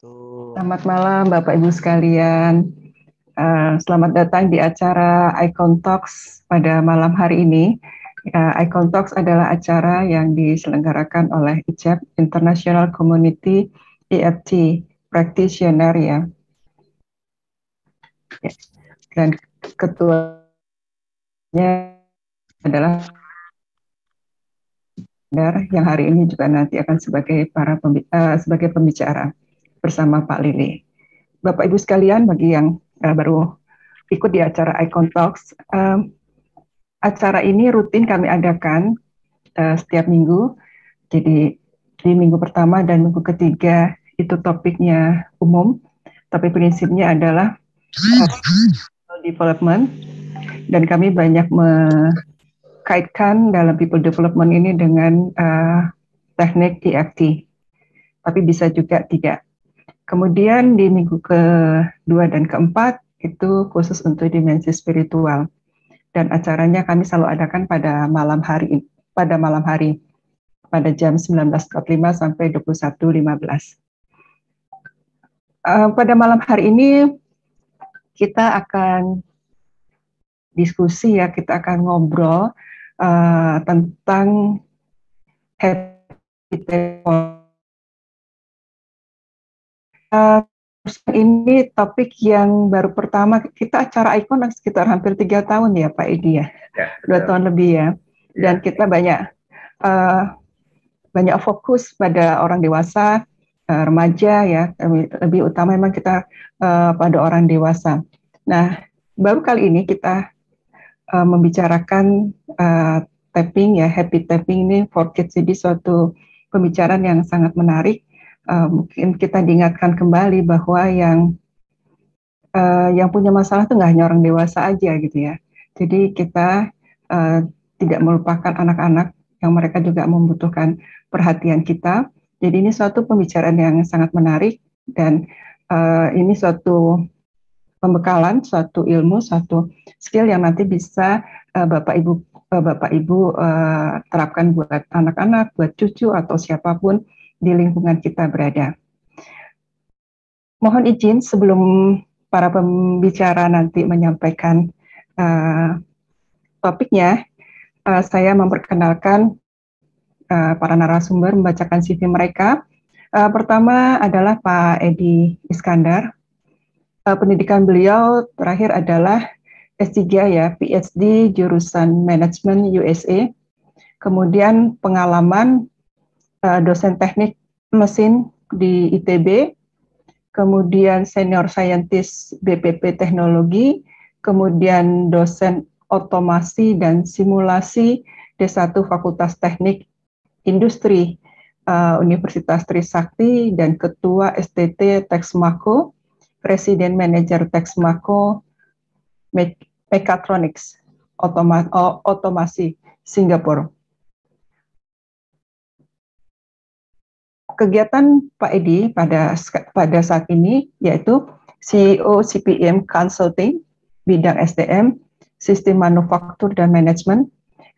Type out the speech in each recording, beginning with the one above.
wabarakatuh. Selamat malam Bapak Ibu sekalian. Selamat datang di acara Icon Talks pada malam hari ini. Icon Talks adalah acara yang diselenggarakan oleh ICEP, International Community EFT Practitioner ya. Dan ketuanya adalah yang hari ini juga nanti akan sebagai sebagai pembicara bersama Pak Lili. Bapak Ibu sekalian, bagi yang baru ikut di acara Icon Talks, acara ini rutin kami adakan setiap minggu. Jadi di minggu pertama dan minggu ketiga itu topiknya umum, tapi prinsipnya adalah development, dan kami banyak kaitkan dalam people development ini dengan teknik EFT, tapi bisa juga tidak. Kemudian di minggu kedua dan keempat itu khusus untuk dimensi spiritual, dan acaranya kami selalu adakan pada malam hari pada jam 19.45 sampai 21.15. Pada malam hari ini kita akan diskusi ya, kita akan ngobrol tentang happy ini topik yang baru pertama kita acara Icon sekitar hampir 3 tahun ya Pak Edi ya, 2 tahun lebih ya, dan kita banyak fokus pada orang dewasa, remaja ya, lebih utama memang kita pada orang dewasa. Nah, baru kali ini kita membicarakan tapping ya, happy tapping ini for kids. Jadi suatu pembicaraan yang sangat menarik. Mungkin kita diingatkan kembali bahwa yang punya masalah itu nggak hanya orang dewasa aja gitu ya. Jadi kita tidak melupakan anak-anak yang mereka juga membutuhkan perhatian kita. Jadi ini suatu pembicaraan yang sangat menarik, dan ini suatu pembekalan, suatu ilmu, suatu skill yang nanti bisa Bapak Ibu terapkan buat anak-anak, buat cucu atau siapapun di lingkungan kita berada. Mohon izin sebelum para pembicara nanti menyampaikan topiknya, saya memperkenalkan para narasumber, membacakan CV mereka. Pertama adalah Pak Edi Iskandar. Pendidikan beliau terakhir adalah S3 ya, PhD jurusan Manajemen USA. Kemudian pengalaman dosen teknik mesin di ITB, kemudian senior scientist BPP Teknologi, kemudian dosen otomasi dan simulasi D1 Fakultas Teknik Industri Universitas Trisakti, dan ketua STT Texmaco, presiden manajer Texmaco Mechatronics Otomasi Singapura. Kegiatan Pak Edi pada saat ini yaitu CEO CPM Consulting bidang SDM, Sistem Manufaktur dan Manajemen,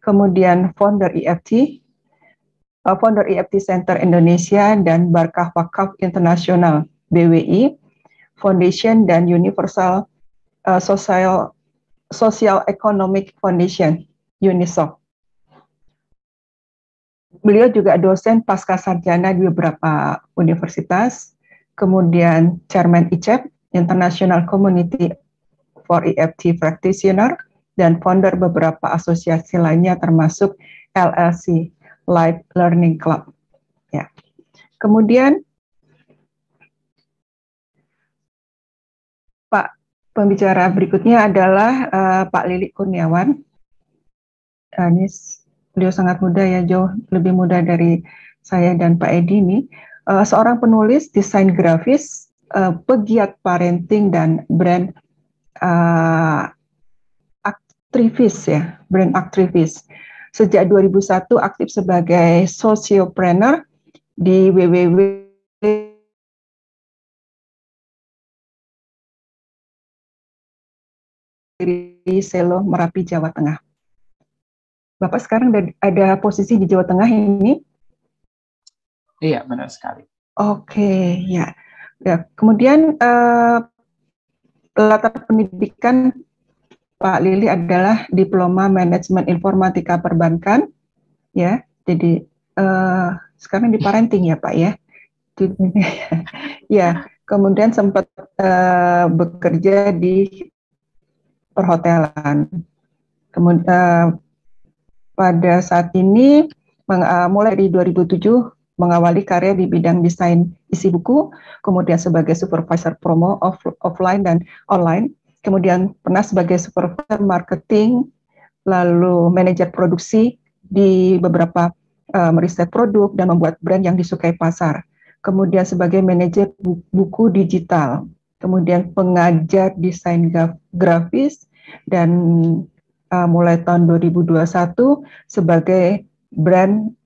kemudian founder EFT Center Indonesia dan Barkah Wakaf Internasional BWI Foundation dan Universal Social Economic Foundation UNISOF. Beliau juga dosen pasca sarjana di beberapa universitas, kemudian Chairman ICEP, International Community for EFT Practitioner, dan founder beberapa asosiasi lainnya termasuk LLC, Life Learning Club. Ya. Kemudian Pak pembicara berikutnya adalah Pak Lili Kurniawan. Ini beliau sangat muda ya, jauh lebih muda dari saya dan Pak Edi ini. Seorang penulis, desain grafis, pegiat parenting dan brand aktivis ya, brand aktivis. Sejak 2001 aktif sebagai sociopreneur di www Selo, Merapi, Jawa Tengah. Bapak sekarang ada posisi di Jawa Tengah ini? Iya, benar sekali. Oke, ya. Ya, kemudian latar pendidikan Pak Lili adalah Diploma Manajemen Informatika Perbankan, ya. Jadi sekarang di parenting ya Pak ya. Ya, kemudian sempat bekerja di perhotelan. Kemudian pada saat ini mulai dari 2007 mengawali karya di bidang desain isi buku, kemudian sebagai supervisor promo offline dan online, kemudian pernah sebagai supervisor marketing, lalu manajer produksi di beberapa meriset produk dan membuat brand yang disukai pasar. Kemudian sebagai manajer buku digital, kemudian pengajar desain grafis, dan mulai tahun 2021 sebagai brand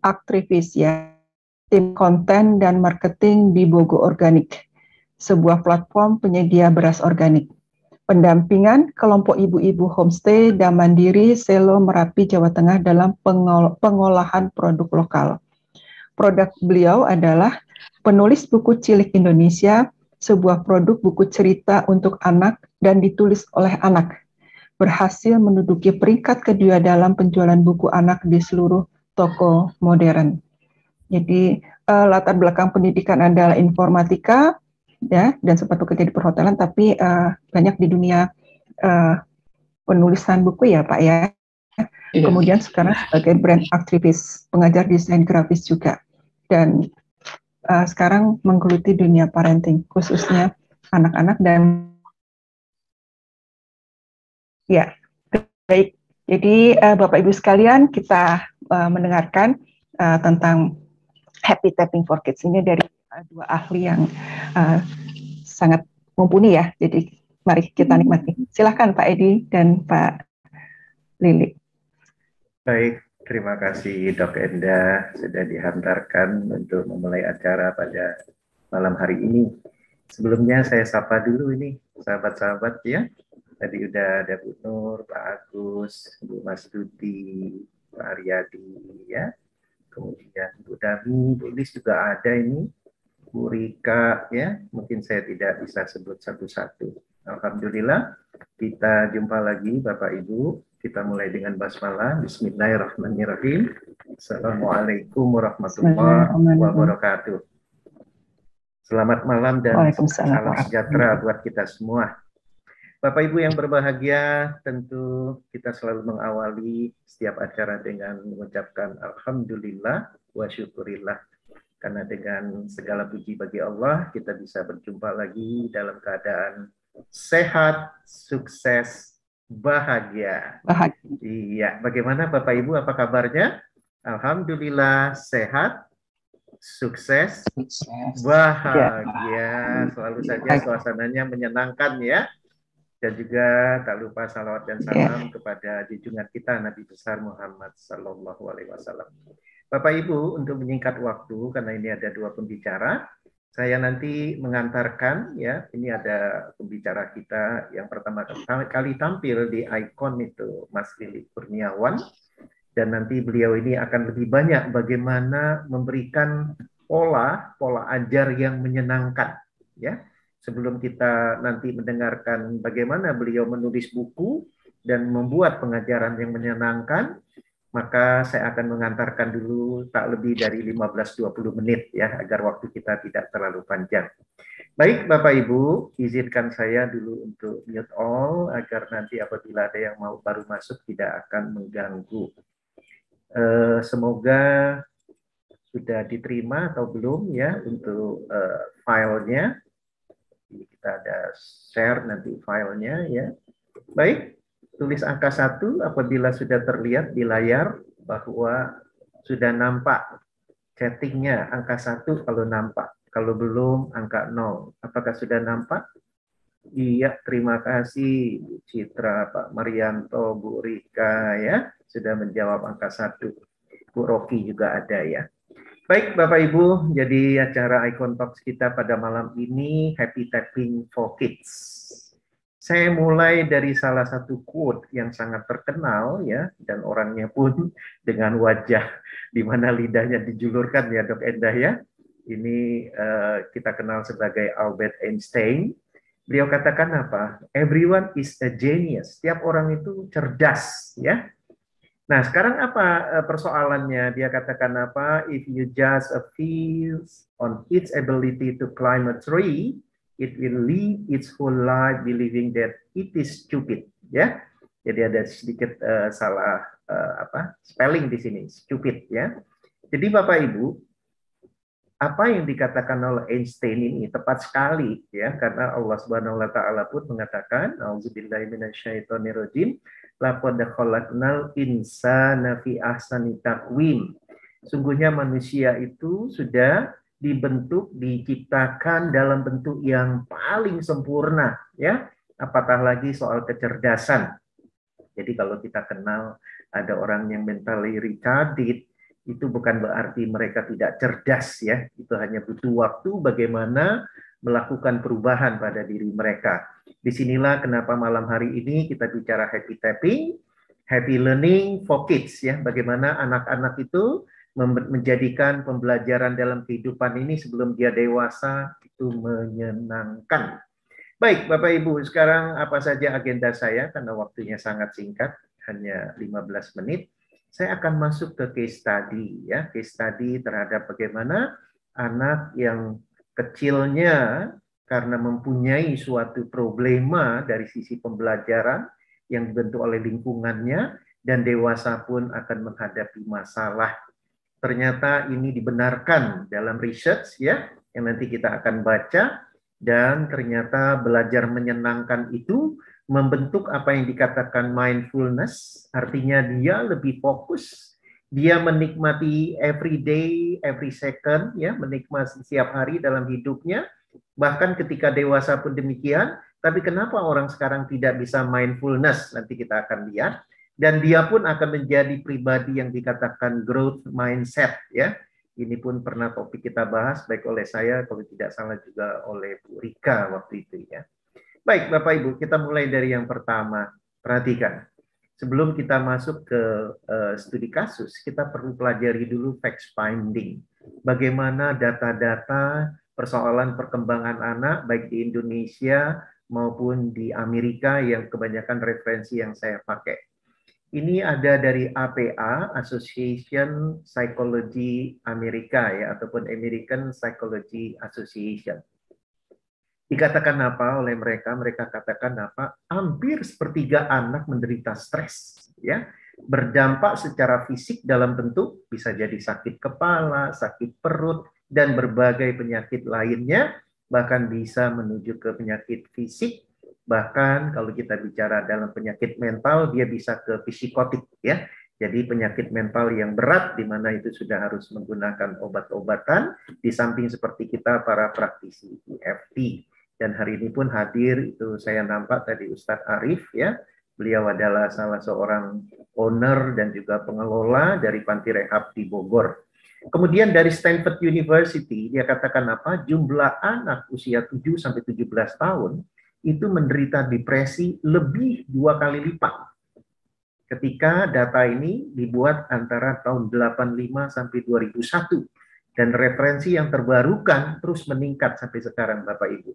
aktivis ya, tim konten dan marketing di Bogo Organik, sebuah platform penyedia beras organik. Pendampingan kelompok ibu-ibu homestay dan mandiri Selo Merapi, Jawa Tengah dalam pengolahan produk lokal. Produk beliau adalah penulis buku cilik Indonesia, sebuah produk buku cerita untuk anak dan ditulis oleh anak. Berhasil menduduki peringkat kedua dalam penjualan buku anak di seluruh toko modern. Jadi latar belakang pendidikan adalah informatika, ya, dan sempat bekerja di perhotelan, tapi banyak di dunia penulisan buku ya Pak ya. Iya. Kemudian sekarang sebagai brand aktivis, pengajar desain grafis juga, dan sekarang menggeluti dunia parenting, khususnya anak-anak dan ya. Baik, jadi Bapak Ibu sekalian, kita mendengarkan tentang Happy Tapping for Kids ini dari dua ahli yang sangat mumpuni ya. Jadi mari kita nikmati. Silahkan Pak Edi dan Pak Lili. Baik, terima kasih Dok Enda sudah dihantarkan untuk memulai acara pada malam hari ini. Sebelumnya saya sapa dulu ini sahabat-sahabat ya. Tadi udah ada Bu Nur, Pak Agus, Bu Mas Dudi, Pak Aryadi ya. Kemudian Bu Dami, Bu Lis juga ada ini. Bu Rika ya. Mungkin saya tidak bisa sebut satu-satu. Alhamdulillah kita jumpa lagi Bapak Ibu. Kita mulai dengan basmalah. Bismillahirrahmanirrahim. Assalamualaikum warahmatullahi wabarakatuh. Selamat malam dan salam sejahtera buat kita semua. Bapak Ibu yang berbahagia, tentu kita selalu mengawali setiap acara dengan mengucapkan Alhamdulillah wa syukurillah. Karena dengan segala puji bagi Allah, kita bisa berjumpa lagi dalam keadaan sehat, sukses, bahagia. Iya, bagaimana Bapak Ibu, apa kabarnya? Alhamdulillah, sehat, sukses, bahagia. Selalu saja suasananya menyenangkan ya. Dan juga tak lupa salawat dan salam kepada junjungan kita Nabi besar Muhammad Sallallahu Alaihi Wasallam. Bapak Ibu, untuk menyingkat waktu karena ini ada dua pembicara, saya nanti mengantarkan ya. Ini ada pembicara kita yang pertama kali tampil di Icon itu Mas Lili Kurniawan, dan nanti beliau ini akan lebih banyak bagaimana memberikan pola ajar yang menyenangkan ya. Sebelum kita nanti mendengarkan bagaimana beliau menulis buku dan membuat pengajaran yang menyenangkan, maka saya akan mengantarkan dulu tak lebih dari 15-20 menit ya, agar waktu kita tidak terlalu panjang. Baik Bapak Ibu, izinkan saya dulu untuk mute all agar nanti apabila ada yang mau baru masuk tidak akan mengganggu. Semoga sudah diterima atau belum ya untuk filenya. Kita ada share nanti filenya ya. Baik, tulis angka 1 apabila sudah terlihat di layar bahwa sudah nampak chattingnya angka 1 kalau nampak. Kalau belum angka 0. Apakah sudah nampak? Iya, terima kasih Bu Citra, Pak Marianto, Bu Rika ya sudah menjawab angka 1. Bu Rocky juga ada ya. Baik Bapak Ibu, jadi acara Icon Talks kita pada malam ini Happy Tapping for Kids. Saya mulai dari salah satu quote yang sangat terkenal ya, dan orangnya pun dengan wajah di mana lidahnya dijulurkan ya Dok Endah ya. Ini kita kenal sebagai Albert Einstein. Beliau katakan apa? Everyone is a genius. Setiap orang itu cerdas, ya. Nah, sekarang apa persoalannya? Dia katakan apa? If you judge a fish on its ability to climb a tree, it will live its whole life believing that it is stupid. Ya, jadi ada sedikit salah spelling di sini, stupid. Ya, jadi Bapak Ibu, apa yang dikatakan oleh Einstein ini tepat sekali, ya, karena Allah Subhanahu wa taala pun mengatakan, auzubillahi minasyaitonirrajim, laqad khalaqnal insana fi ahsani taqwim. Sungguhnya manusia itu sudah dibentuk, diciptakan dalam bentuk yang paling sempurna, ya. Apatah lagi soal kecerdasan. Jadi kalau kita kenal ada orang yang mentally retarded, itu bukan berarti mereka tidak cerdas, ya. Itu hanya butuh waktu bagaimana melakukan perubahan pada diri mereka. Disinilah kenapa malam hari ini kita bicara happy tapping, happy learning for kids, ya. Bagaimana anak-anak itu menjadikan pembelajaran dalam kehidupan ini sebelum dia dewasa itu menyenangkan. Baik, Bapak Ibu, sekarang apa saja agenda saya karena waktunya sangat singkat, hanya 15 menit. Saya akan masuk ke case study, ya, case study terhadap bagaimana anak yang kecilnya karena mempunyai suatu problema dari sisi pembelajaran yang dibentuk oleh lingkungannya, dan dewasa pun akan menghadapi masalah. Ternyata ini dibenarkan dalam research, ya, yang nanti kita akan baca, dan ternyata belajar menyenangkan itu membentuk apa yang dikatakan mindfulness, artinya dia lebih fokus, dia menikmati every day, every second, ya, menikmati setiap hari dalam hidupnya, bahkan ketika dewasa pun demikian. Tapi kenapa orang sekarang tidak bisa mindfulness? Nanti kita akan lihat. Dan dia pun akan menjadi pribadi yang dikatakan growth mindset, ya. Ini pun pernah topik kita bahas, baik oleh saya, kalau tidak salah juga oleh Bu Rika waktu itu, ya. Baik, Bapak Ibu, kita mulai dari yang pertama. Perhatikan, sebelum kita masuk ke studi kasus, kita perlu pelajari dulu fact finding. Bagaimana data-data persoalan perkembangan anak, baik di Indonesia maupun di Amerika, yang kebanyakan referensi yang saya pakai. Ini ada dari APA, Association Psychology Amerika, ya, ataupun American Psychology Association. Dikatakan apa oleh mereka? Mereka katakan apa? Hampir sepertiga anak menderita stres, ya, berdampak secara fisik dalam bentuk bisa jadi sakit kepala, sakit perut, dan berbagai penyakit lainnya, bahkan bisa menuju ke penyakit fisik. Bahkan kalau kita bicara dalam penyakit mental, dia bisa ke psikotik, ya. Jadi penyakit mental yang berat, di mana itu sudah harus menggunakan obat-obatan, di samping seperti kita para praktisi EFT. Dan hari ini pun hadir, itu saya nampak tadi Ustadz Arif, ya. Beliau adalah salah seorang owner dan juga pengelola dari Panti Rehab di Bogor. Kemudian dari Stanford University, dia katakan apa? Jumlah anak usia 7-17 tahun itu menderita depresi lebih 2 kali lipat. Ketika data ini dibuat antara tahun 85 sampai 2001. Dan referensi yang terbarukan terus meningkat sampai sekarang, Bapak Ibu.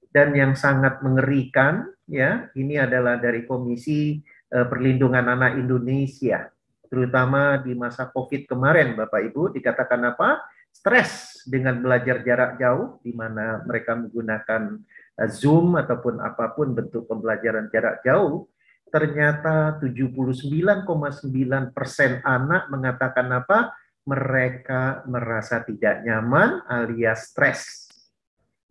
Dan yang sangat mengerikan, ya, ini adalah dari Komisi Perlindungan Anak Indonesia, terutama di masa COVID kemarin, Bapak Ibu, dikatakan apa? Stres dengan belajar jarak jauh, di mana mereka menggunakan Zoom ataupun apapun bentuk pembelajaran jarak jauh. Ternyata 79,9% anak mengatakan apa? Mereka merasa tidak nyaman alias stres.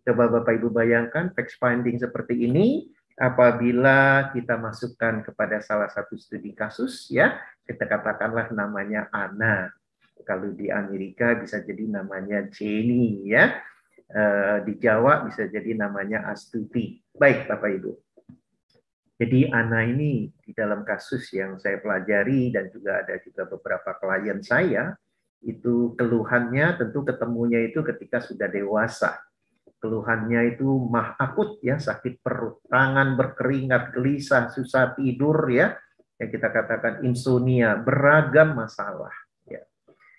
Coba Bapak Ibu bayangkan fact finding seperti ini apabila kita masukkan kepada salah satu studi kasus, ya, kita katakanlah namanya Anna. Kalau di Amerika bisa jadi namanya Jenny, ya. Di Jawa bisa jadi namanya Astuti. Baik Bapak Ibu. Jadi Anna ini di dalam kasus yang saya pelajari dan juga ada juga beberapa klien saya, itu keluhannya tentu ketemunya itu ketika sudah dewasa. Keluhannya itu mah akut, ya, sakit perut, tangan berkeringat, gelisah, susah tidur, ya, yang kita katakan insomnia, beragam masalah, ya.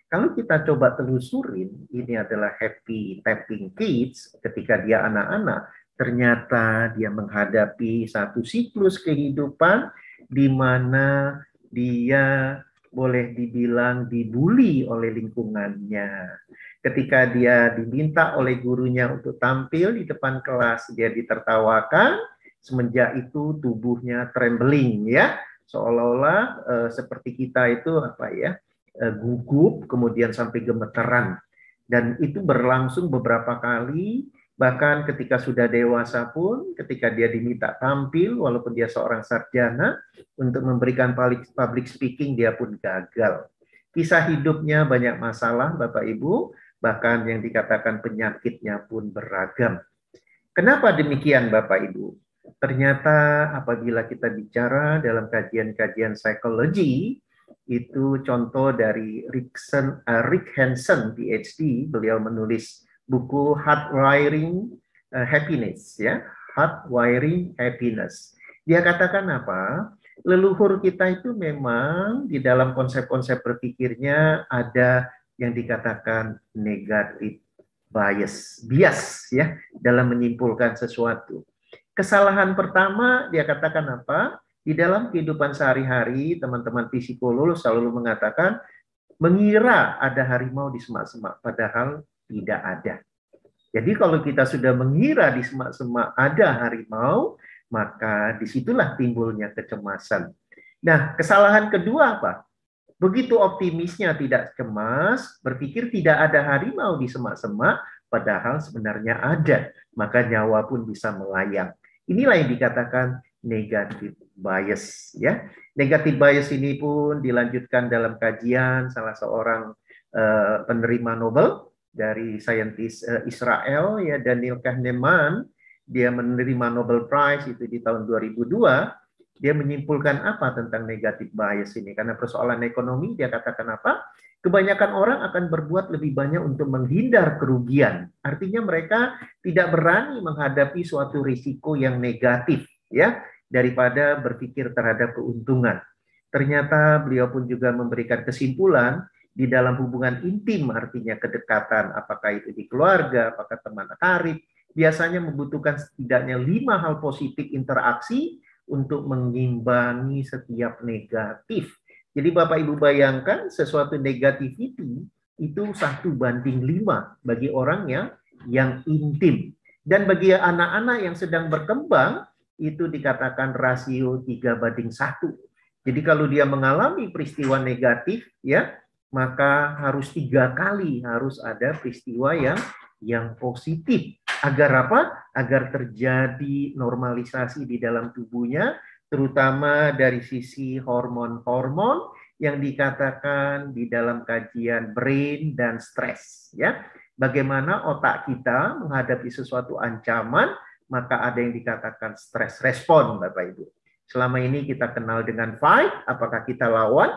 Kalau kita coba telusurin, ini adalah happy tapping kids ketika dia anak-anak, ternyata dia menghadapi satu siklus kehidupan di mana dia boleh dibilang dibully oleh lingkungannya. Ketika dia diminta oleh gurunya untuk tampil di depan kelas, dia ditertawakan, semenjak itu tubuhnya trembling ya, seolah-olah seperti kita itu apa ya, gugup, kemudian sampai gemeteran. Dan itu berlangsung beberapa kali, bahkan ketika sudah dewasa pun, ketika dia diminta tampil, walaupun dia seorang sarjana, untuk memberikan public speaking, dia pun gagal. Kisah hidupnya banyak masalah, Bapak Ibu, bahkan yang dikatakan penyakitnya pun beragam. Kenapa demikian, Bapak Ibu? Ternyata apabila kita bicara dalam kajian-kajian psikologi, itu contoh dari Rick Hanson, PhD, beliau menulis buku Hardwiring Happiness, ya, Hardwiring Happiness. Dia katakan apa? Leluhur kita itu memang di dalam konsep-konsep berpikirnya ada yang dikatakan negatif bias ya dalam menyimpulkan sesuatu. Kesalahan pertama dia katakan apa? Di dalam kehidupan sehari-hari, teman-teman psikolog selalu mengatakan mengira ada harimau di semak-semak, padahal tidak ada. Jadi kalau kita sudah mengira di semak-semak ada harimau, maka disitulah timbulnya kecemasan. Nah, kesalahan kedua apa? Begitu optimisnya tidak cemas, berpikir tidak ada harimau di semak-semak, padahal sebenarnya ada, maka nyawa pun bisa melayang. Inilah yang dikatakan negative bias, ya. Negative bias ini pun dilanjutkan dalam kajian salah seorang penerima Nobel dari saintis Israel, ya, Daniel Kahneman. Dia menerima Nobel Prize itu di tahun 2002. Dia menyimpulkan apa tentang negative bias ini? Karena persoalan ekonomi, dia katakan apa? Kebanyakan orang akan berbuat lebih banyak untuk menghindar kerugian. Artinya mereka tidak berani menghadapi suatu risiko yang negatif, ya, daripada berpikir terhadap keuntungan. Ternyata beliau pun juga memberikan kesimpulan di dalam hubungan intim, artinya kedekatan, apakah itu di keluarga, apakah teman karib, biasanya membutuhkan setidaknya 5 hal positif interaksi untuk mengimbangi setiap negatif. Jadi Bapak Ibu bayangkan sesuatu negativity itu 1:5 bagi orang yang intim. Dan bagi anak-anak yang sedang berkembang itu dikatakan rasio 3:1. Jadi kalau dia mengalami peristiwa negatif, ya, maka harus 3 kali harus ada peristiwa yang positif. Agar apa? Agar terjadi normalisasi di dalam tubuhnya, terutama dari sisi hormon-hormon yang dikatakan di dalam kajian brain dan stres, ya. Bagaimana otak kita menghadapi sesuatu ancaman, maka ada yang dikatakan stress respon, Bapak Ibu. Selama ini kita kenal dengan fight, apakah kita lawan,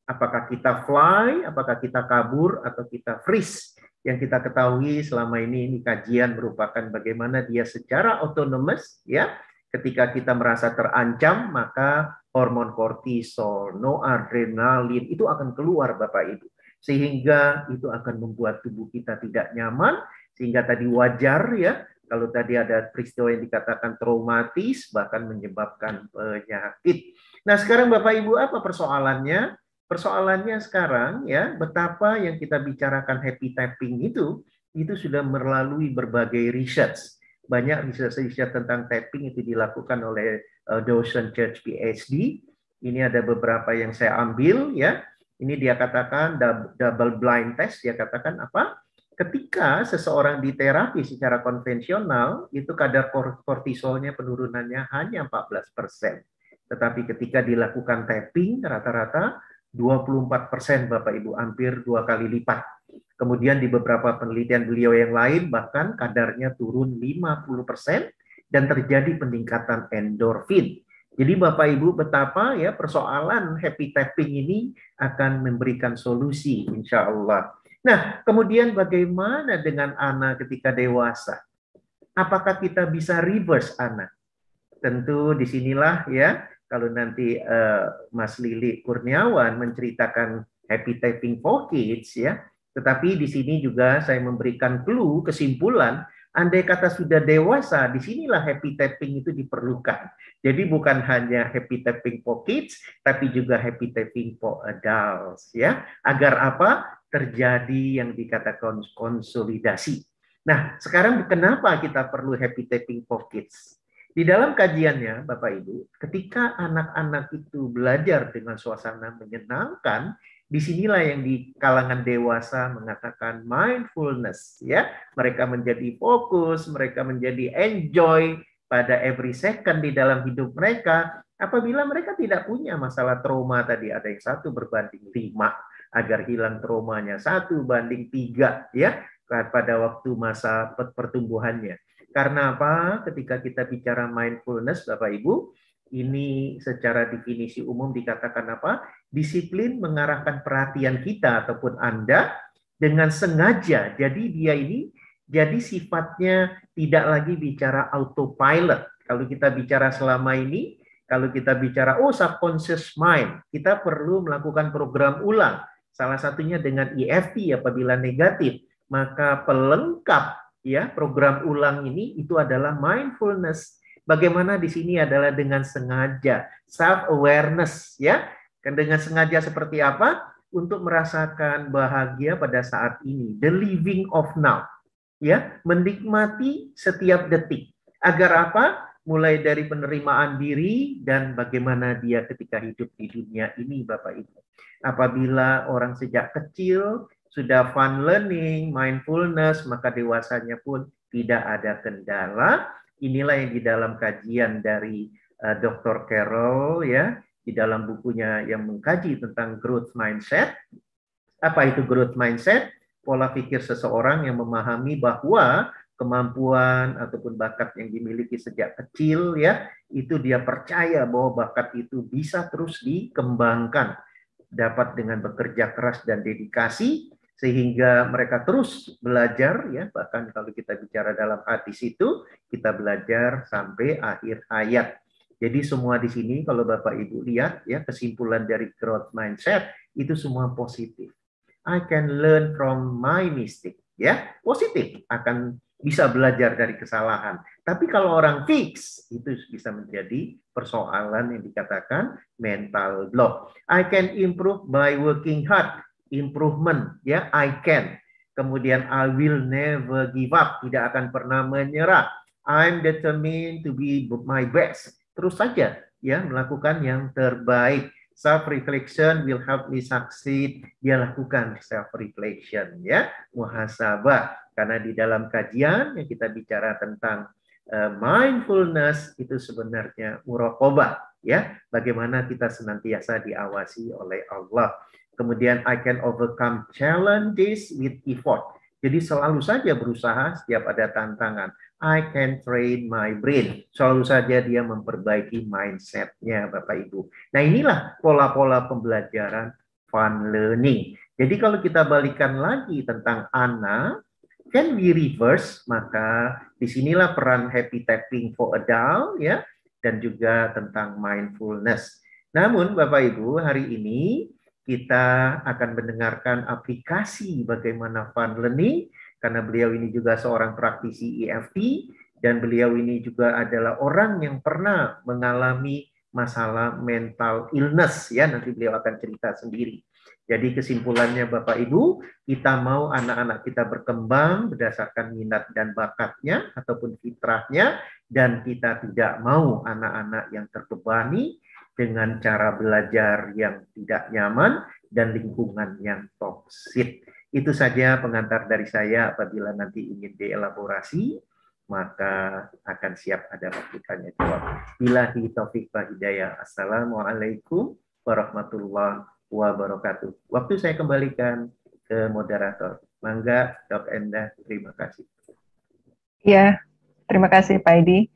apakah kita fly, apakah kita kabur, atau kita freeze. Yang kita ketahui selama ini kajian merupakan bagaimana dia secara otonomus, ya, ketika kita merasa terancam, maka hormon kortisol, noradrenalin itu akan keluar, Bapak Ibu. Sehingga itu akan membuat tubuh kita tidak nyaman, sehingga tadi wajar, ya, kalau tadi ada peristiwa yang dikatakan traumatis, bahkan menyebabkan penyakit. Nah, sekarang Bapak Ibu apa persoalannya? Persoalannya sekarang, ya, betapa yang kita bicarakan happy tapping itu sudah melalui berbagai research. Banyak riset tentang tapping itu dilakukan oleh Dawson Church PhD. Ini ada beberapa yang saya ambil, ya. Ini dia katakan double blind test, dia katakan apa? Ketika seseorang diterapi secara konvensional, itu kadar kortisolnya penurunannya hanya 14%. Tetapi ketika dilakukan tapping, rata-rata 24%, Bapak Ibu, hampir 2 kali lipat. Kemudian di beberapa penelitian beliau yang lain, bahkan kadarnya turun 50% dan terjadi peningkatan endorfin. Jadi Bapak Ibu, betapa ya persoalan happy tapping ini akan memberikan solusi, insya Allah. Nah, kemudian bagaimana dengan anak ketika dewasa? Apakah kita bisa reverse anak? Tentu disinilah, ya, kalau nanti Mas Lili Kurniawan menceritakan happy typing for kids ya. Tetapi di sini juga saya memberikan clue, kesimpulan, andai kata sudah dewasa, disinilah happy typing itu diperlukan. Jadi bukan hanya happy typing for kids, tapi juga happy typing for adults ya. Agar apa? Terjadi yang dikatakan konsolidasi. Nah, sekarang kenapa kita perlu happy typing for kids? Di dalam kajiannya, Bapak Ibu, ketika anak-anak itu belajar dengan suasana menyenangkan, disinilah yang di kalangan dewasa mengatakan mindfulness, ya. Mereka menjadi fokus, mereka menjadi enjoy pada every second di dalam hidup mereka. Apabila mereka tidak punya masalah trauma tadi, ada yang 1:5, agar hilang traumanya 1:3, ya, pada waktu masa pertumbuhannya. Karena apa? Ketika kita bicara mindfulness, Bapak Ibu, ini secara definisi umum dikatakan apa? Disiplin mengarahkan perhatian kita ataupun Anda dengan sengaja. Jadi dia ini jadi sifatnya tidak lagi bicara autopilot. Kalau kita bicara selama ini, kalau kita bicara subconscious mind, kita perlu melakukan program ulang. Salah satunya dengan EFT apabila negatif, maka pelengkap ya program ulang ini itu adalah mindfulness. Bagaimana di sini adalah dengan sengaja, self awareness ya. Dan dengan sengaja seperti apa? Untuk merasakan bahagia pada saat ini, the living of now. Ya, menikmati setiap detik. Agar apa? Mulai dari penerimaan diri dan bagaimana dia ketika hidup di dunia ini, Bapak Ibu. Apabila orang sejak kecil sudah fun learning, mindfulness, maka dewasanya pun tidak ada kendala. Inilah yang di dalam kajian dari Dr. Carroll ya, di dalam bukunya yang mengkaji tentang growth mindset. Apa itu growth mindset? Pola pikir seseorang yang memahami bahwa kemampuan ataupun bakat yang dimiliki sejak kecil ya, itu dia percaya bahwa bakat itu bisa terus dikembangkan, dapat dengan bekerja keras dan dedikasi, sehingga mereka terus belajar ya. Bahkan kalau kita bicara dalam hadis itu, kita belajar sampai akhir hayat. Jadi semua di sini kalau Bapak Ibu lihat ya, kesimpulan dari growth mindset itu semua positif. I can learn from my mistake ya, positif, akan bisa belajar dari kesalahan. Tapi kalau orang fix, itu bisa menjadi persoalan yang dikatakan mental block. I can improve by working hard. Improvement, ya, I can. Kemudian I will never give up, tidak akan pernah menyerah. I'm determined to be my best. Terus saja, ya, melakukan yang terbaik. Self-reflection will help me succeed. Dia lakukan self-reflection, ya, muhasabah. Karena di dalam kajian yang kita bicara tentang mindfulness itu sebenarnya muraqabah, ya, bagaimana kita senantiasa diawasi oleh Allah. Kemudian I can overcome challenges with effort. Jadi selalu saja berusaha setiap ada tantangan. I can train my brain. Selalu saja dia memperbaiki mindset-nya, Bapak Ibu. Nah inilah pola-pola pembelajaran fun learning. Jadi kalau kita balikan lagi tentang Anna, can we reverse? Maka disinilah peran happy typing for adult ya, dan juga tentang mindfulness. Namun Bapak Ibu, hari ini kita akan mendengarkan aplikasi bagaimana fun learning, karena beliau ini juga seorang praktisi EFT, dan beliau ini juga adalah orang yang pernah mengalami masalah mental illness ya, nanti beliau akan cerita sendiri. Jadi kesimpulannya Bapak Ibu, kita mau anak-anak kita berkembang berdasarkan minat dan bakatnya ataupun fitrahnya, dan kita tidak mau anak-anak yang terbebani dengan cara belajar yang tidak nyaman dan lingkungan yang toksik. Itu saja pengantar dari saya. Apabila nanti ingin dielaborasi, maka akan siap ada tanya jawab. Billahi taufiq wa hidayah. Assalamualaikum warahmatullahi wabarakatuh. Waktu saya kembalikan ke moderator. Mangga, Dok Enda, terima kasih. Ya, terima kasih Pak Edi.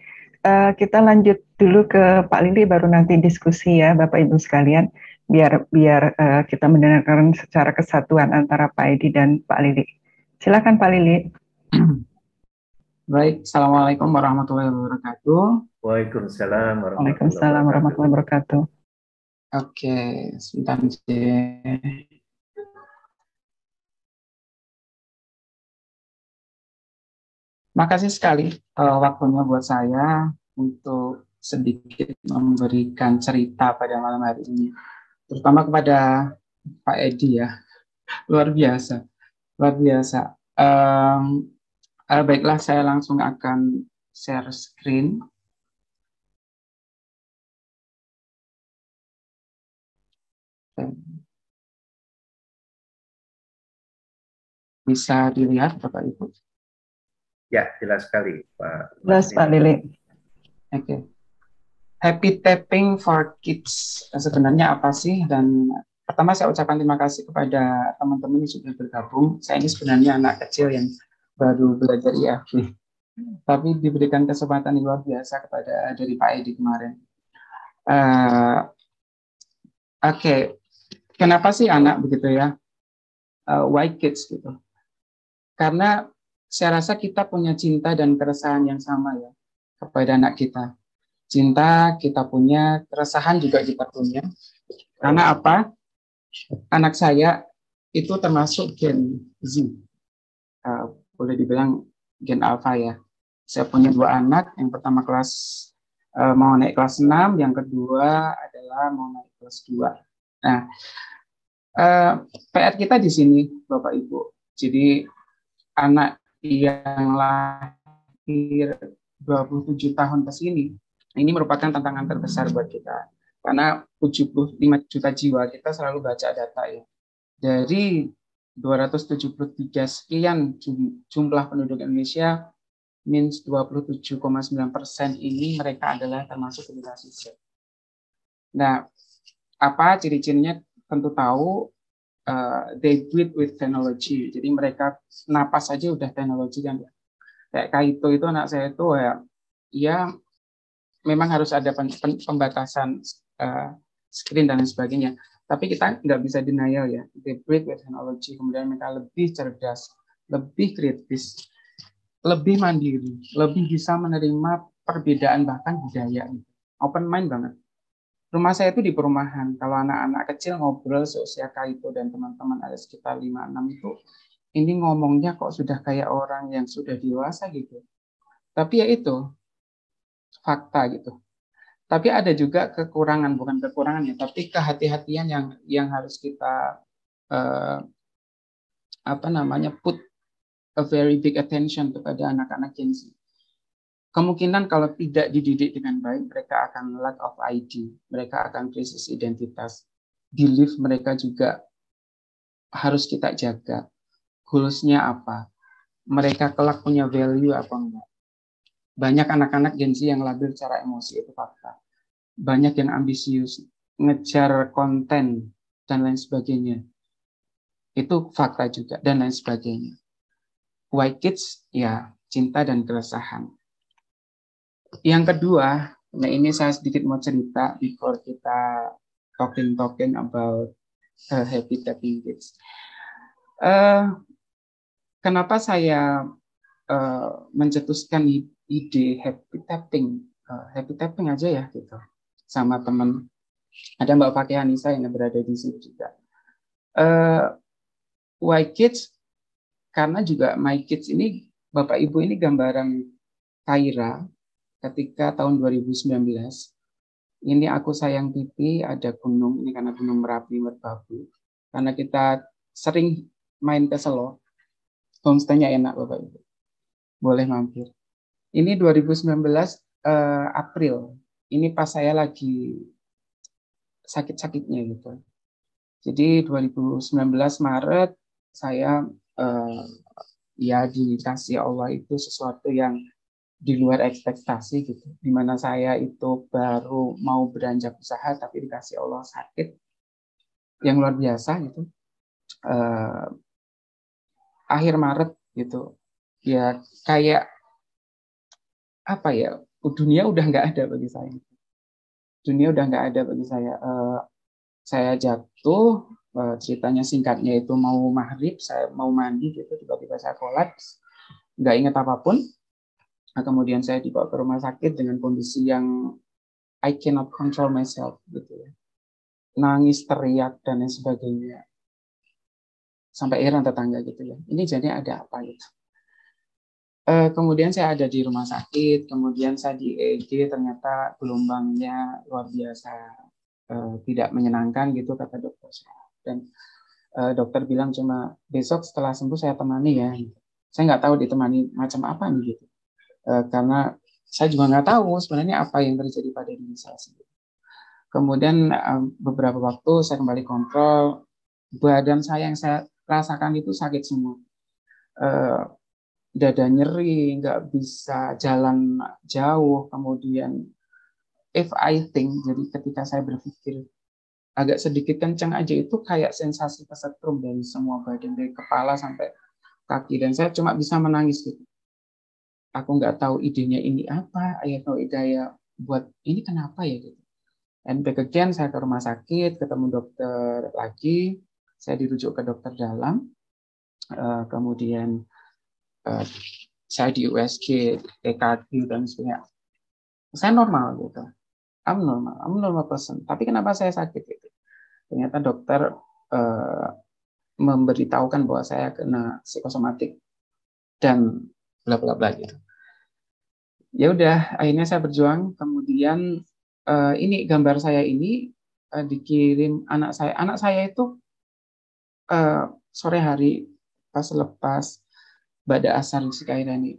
Kita lanjut dulu ke Pak Lili, baru nanti diskusi ya Bapak Ibu sekalian, biar kita mendengarkan secara kesatuan antara Pak Edi dan Pak Lili. Silakan Pak Lili. Baik, Assalamualaikum warahmatullahi wabarakatuh. Waalaikumsalam warahmatullahi wabarakatuh. Oke, sebentar. Makasih sekali waktunya buat saya untuk sedikit memberikan cerita pada malam hari ini, terutama kepada Pak Edi ya, luar biasa, luar biasa. Baiklah, saya langsung akan share screen. Bisa dilihat Bapak Ibu? Ya, jelas sekali Pak. Jelas Pak Lili. Oke. Happy Tapping for Kids sebenarnya apa sih? Dan pertama saya ucapkan terima kasih kepada teman-teman yang sudah bergabung. Saya ini sebenarnya anak kecil yang baru belajar IAB, tapi diberikan kesempatan yang luar biasa kepada dari Pak Edi kemarin. Oke. Kenapa sih anak begitu ya? Why kids gitu? Karena saya rasa kita punya cinta dan keresahan yang sama ya kepada anak kita. Cinta kita punya, keresahan juga kita punya. Karena apa? Anak saya itu termasuk gen Z. Boleh dibilang gen alpha ya. Saya punya 2 anak, yang pertama mau naik kelas 6, yang kedua adalah mau naik kelas 2. Nah, PR kita di sini Bapak Ibu. Jadi anak yang lahir 27 tahun ke sini, ini merupakan tantangan terbesar buat kita. Karena 75 juta jiwa kita selalu baca data ya. Dari 273 sekian jumlah penduduk Indonesia, means 27,9% ini mereka adalah termasuk generasi Z. Nah, apa ciri-cirinya? Tentu tahu, they breathe with technology. Jadi mereka napas saja udah teknologi kan. Kayak Kaito itu anak saya itu ya memang harus ada pembatasan screen dan lain sebagainya. Tapi kita nggak bisa denial ya. They breathe with technology. Kemudian mereka lebih cerdas, lebih kritis, lebih mandiri, lebih bisa menerima perbedaan bahkan budaya. Open mind banget. Rumah saya itu di perumahan. Kalau anak-anak kecil ngobrol seusia Kaito dan teman-teman ada sekitar 5-6 itu, ini ngomongnya kok sudah kayak orang yang sudah dewasa gitu. Tapi ya itu, fakta gitu. Tapi ada juga kekurangan, bukan kekurangan ya, tapi kehati-hatian yang harus kita put a very big attention kepada anak-anak Gen Z. Kemungkinan kalau tidak dididik dengan baik, mereka akan lack of ID, mereka akan krisis identitas, belief mereka juga harus kita jaga. Goals-nya apa? Mereka kelak punya value apa enggak? Banyak anak-anak Gen Z yang labil secara emosi, itu fakta. Banyak yang ambisius, ngejar konten, dan lain sebagainya. Itu fakta juga, dan lain sebagainya. Why kids? Ya, cinta dan keresahan. Yang kedua, nah ini saya sedikit mau cerita before kita talking about happy tapping kids. Kenapa saya mencetuskan ide happy tapping aja ya gitu sama teman. Ada Mbak Fakih Anissa yang berada di sini juga. Why kids? Karena juga my kids ini Bapak Ibu ini gambaran Kaira ketika tahun 2019. Ini aku sayang TV, ada gunung, ini karena Gunung Merapi Merbabu. Karena kita sering main ke Selo, homestay-nya enak Bapak Ibu. Boleh mampir. Ini 2019 April. Ini pas saya lagi sakit-sakitnya gitu. Jadi 2019 Maret saya ya dikasih Allah itu sesuatu yang di luar ekspektasi gitu. Dimana saya itu baru mau beranjak usaha tapi dikasih Allah sakit yang luar biasa gitu. Akhir Maret gitu. Ya kayak apa ya? Dunia udah nggak ada bagi saya. Dunia udah nggak ada bagi saya. Saya jatuh, ceritanya singkatnya itu mau maghrib, saya mau mandi gitu, tiba-tiba saya kolaps, nggak ingat apapun. Nah, kemudian saya dibawa ke rumah sakit dengan kondisi yang I cannot control myself gitu ya, nangis, teriak dan lain sebagainya, sampai heran tetangga gitu ya. Ini jadi ada apa gitu? Kemudian saya ada di rumah sakit, kemudian saya di EEG, ternyata gelombangnya luar biasa, tidak menyenangkan gitu kata dokter saya. Dan dokter bilang cuma besok setelah sembuh saya temani ya. Saya nggak tahu ditemani macam apa nih gitu, karena saya juga nggak tahu sebenarnya apa yang terjadi pada diri saya sendiri. Kemudian beberapa waktu saya kembali kontrol, badan saya yang saya rasakan itu sakit semua. Dada nyeri, nggak bisa jalan jauh, kemudian if I think, jadi ketika saya berpikir agak sedikit kencang aja itu kayak sensasi kesetrum dari semua badan, dari kepala sampai kaki, dan saya cuma bisa menangis gitu. Aku nggak tahu idenya ini apa, I have no idea buat ini kenapa ya gitu. And back again, saya ke rumah sakit, ketemu dokter lagi, saya dirujuk ke dokter dalam, kemudian saya di USG, EKG dan sebagainya. Saya normal gitu, I'm normal person. Tapi kenapa saya sakit gitu? Ternyata dokter memberitahukan bahwa saya kena psikosomatik dan bla bla bla gitu. Ya udah, akhirnya saya berjuang. Kemudian ini gambar saya ini dikirim anak saya. Anak saya itu sore hari pas lepas Bada Asar di Sikairani,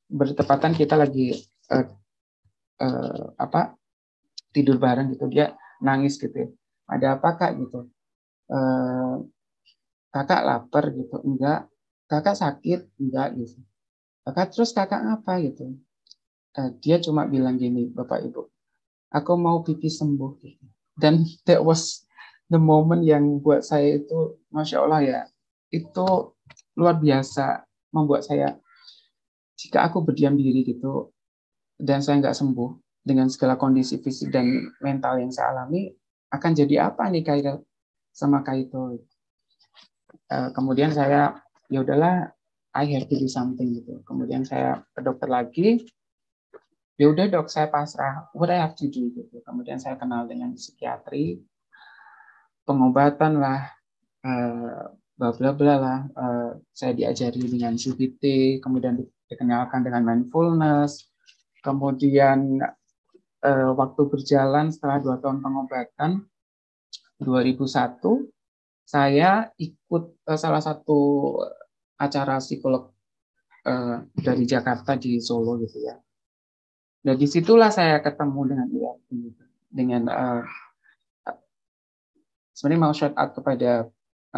bertepatan kita lagi tidur bareng gitu, dia nangis gitu ya. Ada apa kak gitu? Kakak lapar gitu? Enggak. Kakak sakit? Enggak gitu. Terus kakak apa gitu? Dia cuma bilang gini, Bapak Ibu, aku mau pipi sembuh gitu. Dan that was the moment yang buat saya itu, Masya Allah ya, itu luar biasa, membuat saya, jika aku berdiam diri gitu dan saya nggak sembuh dengan segala kondisi fisik dan mental yang saya alami, akan jadi apa nih Kaira sama Kaito. Kemudian saya, ya udahlah, I have to do something gitu. Kemudian saya ke dokter lagi, ya udah dok, saya pasrah, what I have to do gitu. Kemudian saya kenal dengan psikiatri, pengobatan lah, bla bla bla lah. Saya diajari dengan CBT, kemudian dikenalkan dengan mindfulness. Kemudian waktu berjalan setelah 2 tahun pengobatan, 2001 saya ikut salah satu acara psikolog dari Jakarta di Solo gitu ya. Dan disitulah saya ketemu dengan EFT, dengan sebenarnya mau shout out kepada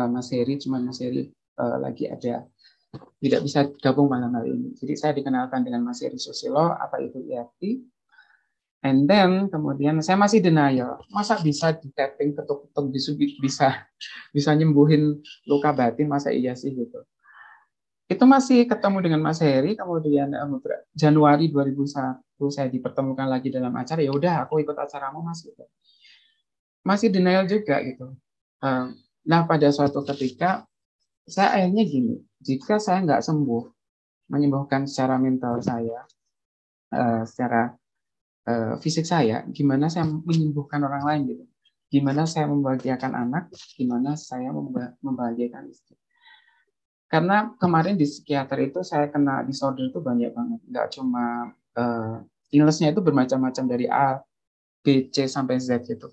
Mas Heri, cuman Mas Heri lagi ada tidak bisa gabung malam hari ini. Jadi saya dikenalkan dengan Mas Heri Susilo, apa itu EFT. And then kemudian saya masih denial, masa bisa di tapping ketuk-ketuk bisa nyembuhin luka batin, masa iya sih gitu. Itu masih ketemu dengan Mas Heri, kemudian Januari 2001 saya dipertemukan lagi dalam acara, ya udah aku ikut acaramu Mas gitu. Masih denial juga gitu. Nah pada suatu ketika saya akhirnya gini, jika saya nggak sembuh menyembuhkan secara mental saya, secara fisik saya, gimana saya menyembuhkan orang lain gitu, gimana saya membahagiakan anak, gimana saya membahagiakan istri. Karena kemarin di psikiater itu saya kena disorder itu banyak banget, nggak cuma illness-nya itu bermacam-macam dari A, B, C sampai Z gitu.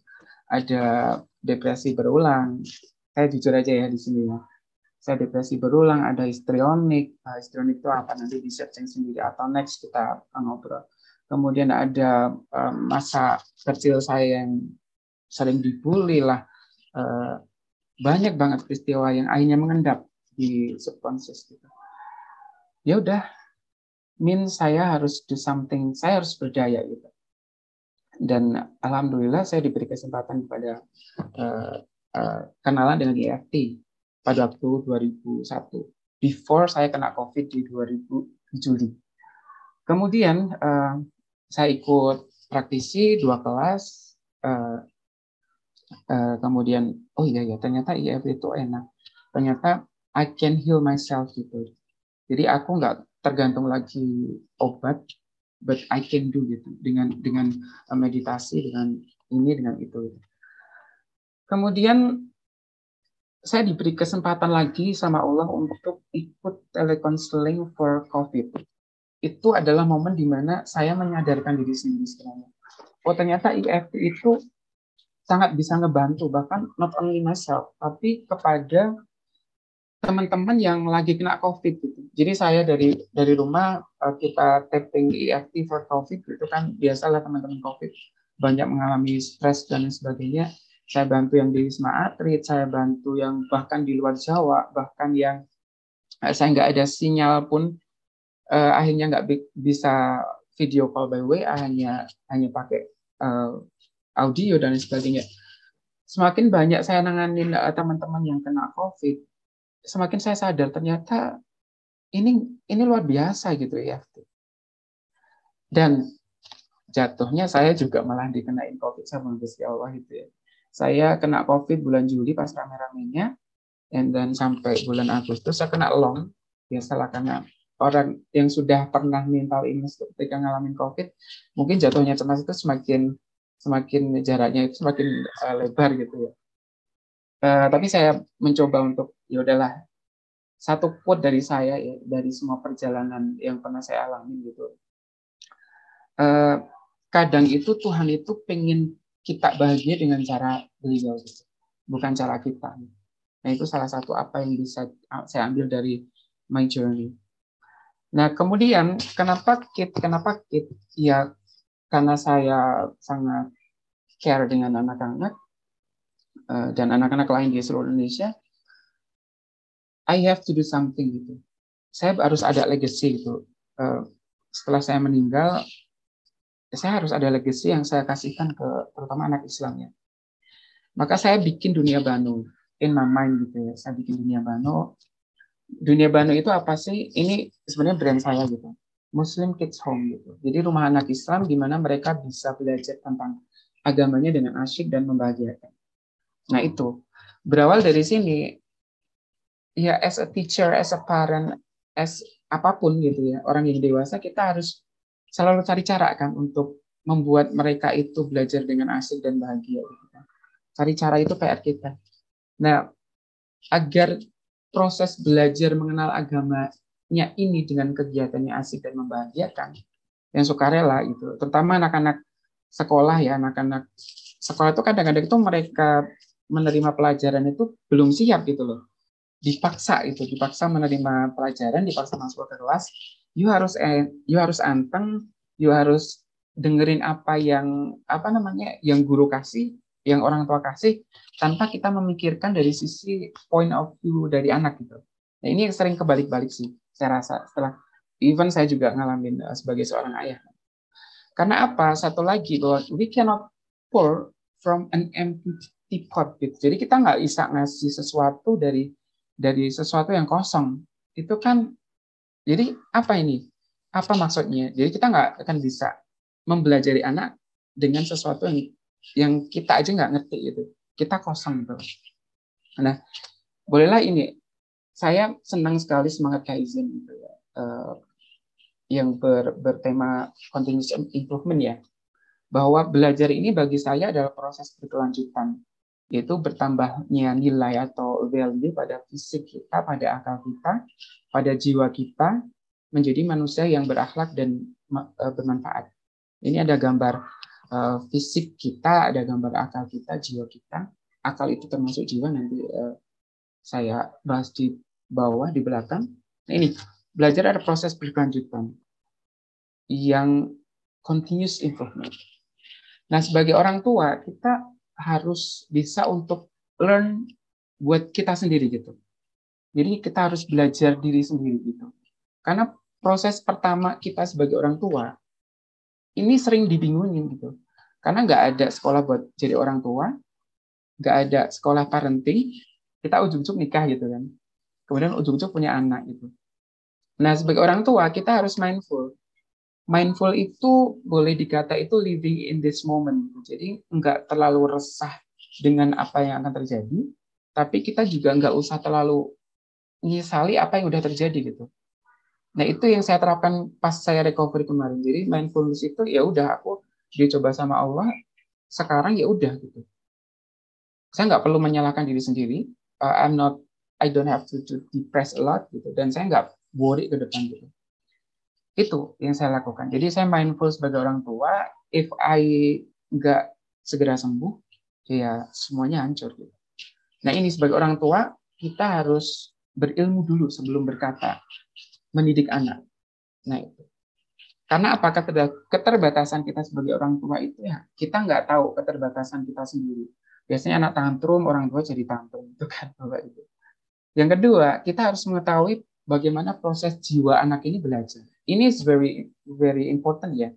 Ada depresi berulang, saya jujur aja ya di sini ya, saya depresi berulang, ada histrionik. Histrionik itu apa, nanti di searching sendiri atau next kita ngobrol. Kemudian ada masa kecil saya yang sering dibully lah, banyak banget peristiwa yang akhirnya mengendap di subconscious gitu. Ya udah, saya harus do something, saya harus berdaya gitu. Dan alhamdulillah saya diberi kesempatan kepada kenalan dengan EFT pada waktu 2001, before saya kena COVID di 2000 Juli. Kemudian saya ikut praktisi 2 kelas, kemudian oh iya ya, ternyata EFT itu enak, ternyata I can heal myself gitu. Jadi aku nggak tergantung lagi obat, but I can do gitu dengan meditasi, dengan ini, dengan itu. Kemudian saya diberi kesempatan lagi sama Allah untuk ikut telekonseling for COVID. itu adalah momen di mana saya menyadarkan diri sendiri sebenarnya. Oh, ternyata EFT itu sangat bisa ngebantu, bahkan not only myself, tapi kepada teman-teman yang lagi kena COVID gitu. Jadi saya dari rumah kita tapping EFT for COVID itu kan biasalah teman-teman COVID banyak mengalami stres dan sebagainya. Saya bantu yang di Wisma Atlet, saya bantu yang bahkan di luar Jawa, bahkan yang saya nggak ada sinyal pun akhirnya nggak bisa video call by WA, hanya pakai audio dan sebagainya. Semakin banyak saya nanganin teman-teman yang kena COVID, semakin saya sadar ternyata ini luar biasa gitu ya. Dan jatuhnya saya juga malah dikenain COVID sama Gusti Allah itu ya. Saya kena COVID bulan Juli pas rame-ramenya, dan sampai bulan Agustus saya kena long. Biasalah karena orang yang sudah pernah mental illness ketika ngalamin COVID, mungkin jatuhnya cemas itu semakin jaraknya itu semakin lebar gitu ya. Tapi saya mencoba untuk ya udahlah, satu quote dari saya ya, dari semua perjalanan yang pernah saya alami gitu. Kadang itu Tuhan itu pengen kita bahagia dengan cara beliau, gitu, bukan cara kita. Nah, itu salah satu apa yang bisa saya ambil dari my journey. Nah, kemudian kenapa KIT? Ya, karena saya sangat care dengan anak-anak dan anak-anak lain di seluruh Indonesia. I have to do something gitu. Saya harus ada legacy gitu. Setelah saya meninggal, saya harus ada legacy yang saya kasihkan ke terutama anak Islam ya. Maka saya bikin Dunia Banu in my mind gitu ya. Saya bikin Dunia Banu. Dunia Banu itu apa sih? Ini sebenarnya brand saya gitu. Muslim Kids Home gitu. Jadi rumah anak Islam di mana mereka bisa belajar tentang agamanya dengan asyik dan membahagiakan. Nah, itu berawal dari sini. Ya, as a teacher, as a parent, as apapun gitu ya, orang yang dewasa kita harus selalu cari cara kan untuk membuat mereka itu belajar dengan asik dan bahagia. Gitu. Cari cara itu PR kita. Nah, agar proses belajar mengenal agamanya ini dengan kegiatannya asik dan membahagiakan, yang sukarela itu, terutama anak-anak sekolah ya, anak-anak sekolah itu kadang-kadang itu mereka menerima pelajaran itu belum siap gitu loh. Dipaksa menerima pelajaran, dipaksa masuk ke kelas. You harus anteng, you harus dengerin apa yang guru kasih, yang orang tua kasih, tanpa kita memikirkan dari sisi point of view dari anak gitu. Nah, ini yang sering kebalik-balik sih, saya rasa setelah even saya juga ngalamin sebagai seorang ayah. Karena apa? Satu lagi bahwa we cannot pour from an empty pot gitu. Jadi kita nggak bisa ngasih sesuatu dari sesuatu yang kosong. Itu kan, jadi apa ini? Apa maksudnya? Jadi kita nggak akan bisa mempelajari anak dengan sesuatu yang kita aja nggak ngerti gitu. Kita kosong gitu. Nah, bolehlah ini. Saya senang sekali semangat Kaizen gitu ya. Yang bertema continuous improvement ya. Bahwa belajar ini bagi saya adalah proses berkelanjutan. Yaitu bertambahnya nilai atau value pada fisik kita, pada akal kita, pada jiwa kita, menjadi manusia yang berakhlak dan bermanfaat. Ini ada gambar fisik kita, ada gambar akal kita, jiwa kita. Akal itu termasuk jiwa, nanti saya bahas di bawah, di belakang. Nah, ini, belajar ada proses berkelanjutan yang continuous improvement. Nah, sebagai orang tua, kita harus bisa untuk learn buat kita sendiri gitu. Jadi kita harus belajar diri sendiri gitu. Karena proses pertama kita sebagai orang tua ini sering dibingungin gitu. Karena nggak ada sekolah buat jadi orang tua, nggak ada sekolah parenting, kita ujung-ujung nikah gitu kan. Kemudian ujung-ujung punya anak gitu. Nah, sebagai orang tua kita harus mindful. Mindful itu boleh dikata itu living in this moment. Jadi nggak terlalu resah dengan apa yang akan terjadi, tapi kita juga nggak usah terlalu menyesali apa yang udah terjadi gitu. Nah, itu yang saya terapkan pas saya recovery kemarin. Jadi mindfulness itu ya udah, aku dicoba sama Allah, sekarang ya udah gitu. Saya nggak perlu menyalahkan diri sendiri. I don't have to depress a lot gitu. Dan saya nggak worry ke depan gitu. Itu yang saya lakukan. Jadi saya mindful sebagai orang tua, if I nggak segera sembuh, ya semuanya hancur. Gitu. Nah ini sebagai orang tua, kita harus berilmu dulu sebelum berkata, mendidik anak. Nah itu. Karena apakah keterbatasan kita sebagai orang tua itu ya, kita nggak tahu keterbatasan kita sendiri. Biasanya anak tantrum, orang tua jadi tantrum. Itu kan Bapak Ibu. Yang kedua, kita harus mengetahui bagaimana proses jiwa anak ini belajar. Ini is very very important ya.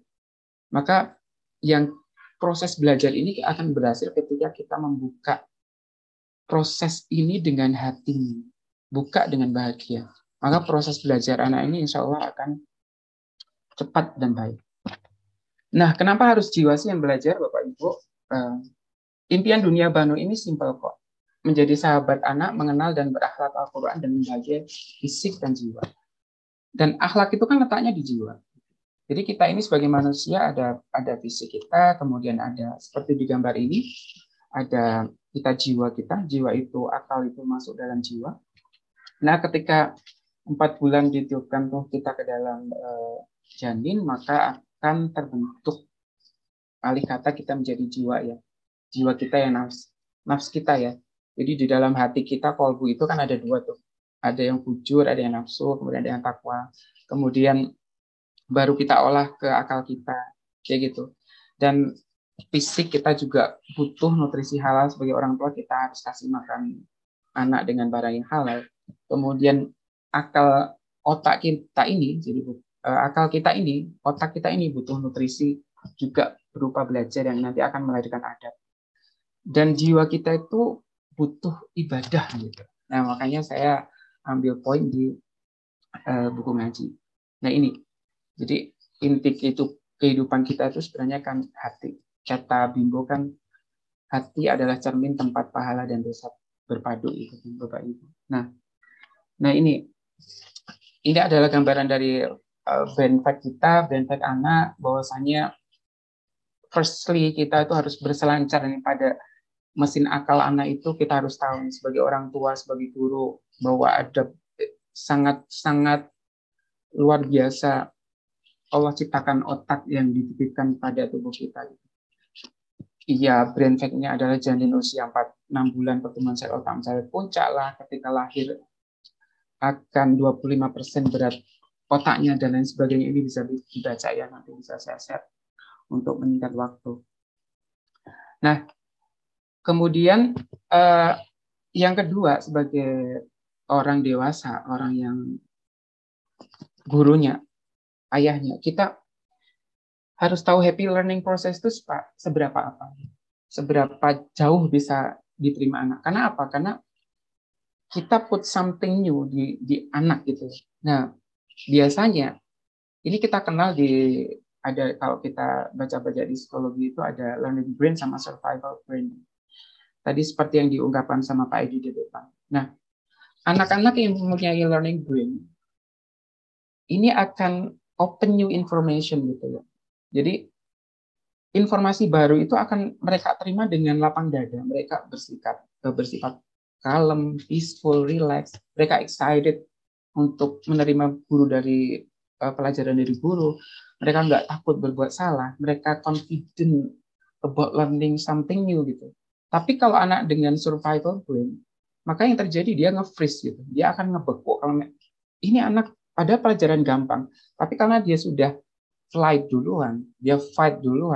Maka yang proses belajar ini akan berhasil ketika kita membuka proses ini dengan hati, buka dengan bahagia. Maka proses belajar anak ini insya Allah akan cepat dan baik. Nah, kenapa harus jiwa sih yang belajar, Bapak Ibu? Impian dunia Banu ini simpel kok. Menjadi sahabat anak, mengenal dan berakhlak Al-Quran dan menjaga fisik dan jiwa. Dan akhlak itu kan letaknya di jiwa. Jadi kita ini sebagai manusia ada fisik kita, kemudian ada seperti di gambar ini, ada kita jiwa kita, jiwa itu akal itu masuk dalam jiwa. Nah, ketika 4 bulan ditiupkan tuh kita ke dalam janin, maka akan terbentuk, alih kata kita menjadi jiwa ya. Jiwa kita yang nafs kita ya. Jadi di dalam hati kita, kolbu itu kan ada 2 tuh. Ada yang fujur, ada yang nafsu, kemudian ada yang takwa. Kemudian baru kita olah ke akal kita, kayak gitu. Dan fisik kita juga butuh nutrisi halal. Sebagai orang tua kita harus kasih makan anak dengan barang yang halal. Kemudian akal otak kita ini, jadi akal kita ini, otak kita ini butuh nutrisi juga berupa belajar yang nanti akan melahirkan adab. Dan jiwa kita itu butuh ibadah gitu. Nah, makanya saya ambil poin di buku ngaji. Nah, ini. Jadi inti kehidupan kita itu sebenarnya kan hati. Kata Bimbo kan hati adalah cermin tempat pahala dan dosa berpadu itu Bapak Ibu. Nah ini adalah gambaran dari brain fat kita, brain fat anak, bahwasanya firstly kita itu harus berselancar nih pada mesin akal anak itu. Kita harus tahu sebagai orang tua, sebagai guru, bahwa ada sangat-sangat luar biasa Allah ciptakan otak yang dititipkan pada tubuh kita. Iya, brain fat-nya adalah janin usia 4-6 bulan, pertumbuhan sel otak mencapai puncak lah, ketika lahir akan 25% berat otaknya dan lain sebagainya. Ini bisa dibaca ya, nanti bisa saya share untuk meningkat waktu. Nah, kemudian yang kedua, sebagai orang dewasa, orang yang gurunya, ayahnya, kita harus tahu happy learning process itu seberapa jauh bisa diterima anak. Karena apa? Karena kita put something new di anak gitu. Nah, biasanya ini kita kenal kalau kita baca-baca di psikologi itu ada learning brain sama survival brain. Tadi seperti yang diungkapkan sama Pak Edi di depan. Nah, anak-anak yang mempunyai learning brain ini akan open new information gitu ya. Jadi informasi baru itu akan mereka terima dengan lapang dada. Mereka bersifat kalem, peaceful, relax. Mereka excited untuk menerima guru dari pelajaran dari guru. Mereka nggak takut berbuat salah. Mereka confident about learning something new gitu. Tapi kalau anak dengan survival brain, maka yang terjadi dia nge-freeze gitu. Dia akan ngebekuk. Kalau ini anak pada pelajaran gampang, tapi karena dia sudah fight duluan,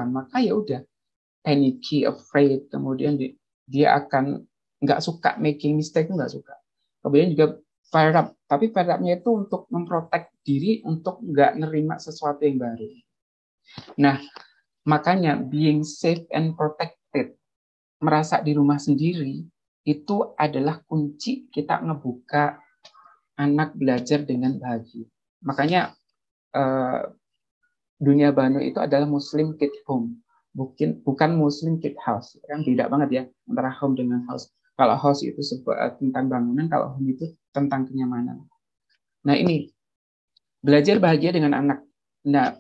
maka ya udah panicky, afraid, kemudian dia akan nggak suka making mistake, nggak suka. Kemudian juga fire up, tapi fire up-nya itu untuk memprotek diri untuk nggak nerima sesuatu yang baru. Nah, makanya being safe and protected, merasa di rumah sendiri, itu adalah kunci kita ngebuka anak belajar dengan bahagia. Makanya dunia Banu itu adalah Muslim Kid Home, bukan Muslim Kid House. Kan tidak banget ya antara home dengan house. Kalau house itu tentang bangunan, kalau home itu tentang kenyamanan. Nah ini belajar bahagia dengan anak. Nah,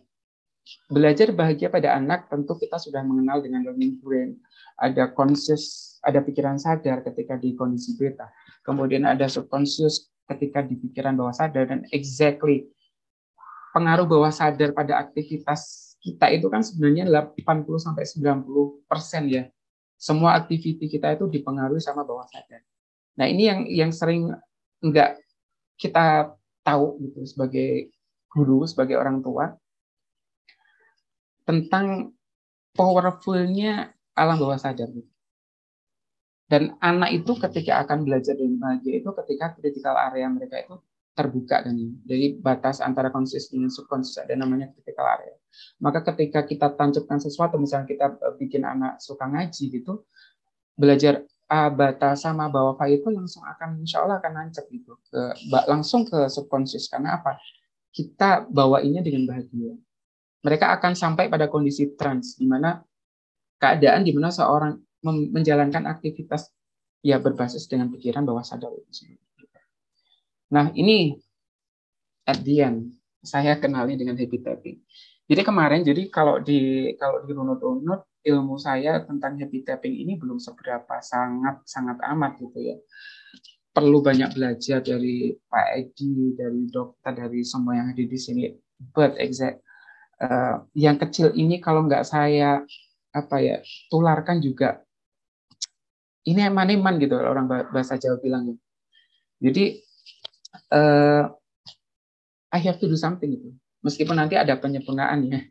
belajar bahagia pada anak tentu kita sudah mengenal dengan learning brain. Ada conscious, ada pikiran sadar ketika di kondisi beta. Kemudian ada subconscious ketika di pikiran bawah sadar, dan exactly pengaruh bawah sadar pada aktivitas kita itu kan sebenarnya 80-90% ya. Semua aktiviti kita itu dipengaruhi sama bawah sadar. Nah, ini yang sering enggak kita tahu gitu sebagai guru, sebagai orang tua, tentang powerful-nya alam bawah sadar. Dan anak itu ketika akan belajar dengan bahagia itu ketika critical area mereka itu terbuka, dan jadi batas antara conscious dan subconscious ada namanya critical area. Maka ketika kita tancapkan sesuatu, misalnya kita bikin anak suka ngaji gitu, belajar A, bata sama bawah fa itu langsung akan, insya Allah akan nancap gitu langsung ke subconscious. Karena apa? Kita bawainnya dengan bahagia. Mereka akan sampai pada kondisi trance, di mana keadaan di mana seorang menjalankan aktivitas ya berbasis dengan pikiran bawah sadar itu sendiri. Nah, ini at the end saya kenali dengan happy tapping. Jadi kemarin, kalau di runut-runut ilmu saya tentang happy tapping ini belum seberapa sangat amat gitu ya. Perlu banyak belajar dari Pak Edi, dari dokter, dari semua yang ada di sini. But yang kecil ini kalau nggak saya tularkan juga, ini eman-eman gitu orang bahasa Jawa bilangnya. Jadi I have to do something gitu. Meskipun nanti ada penyempurnaan ya.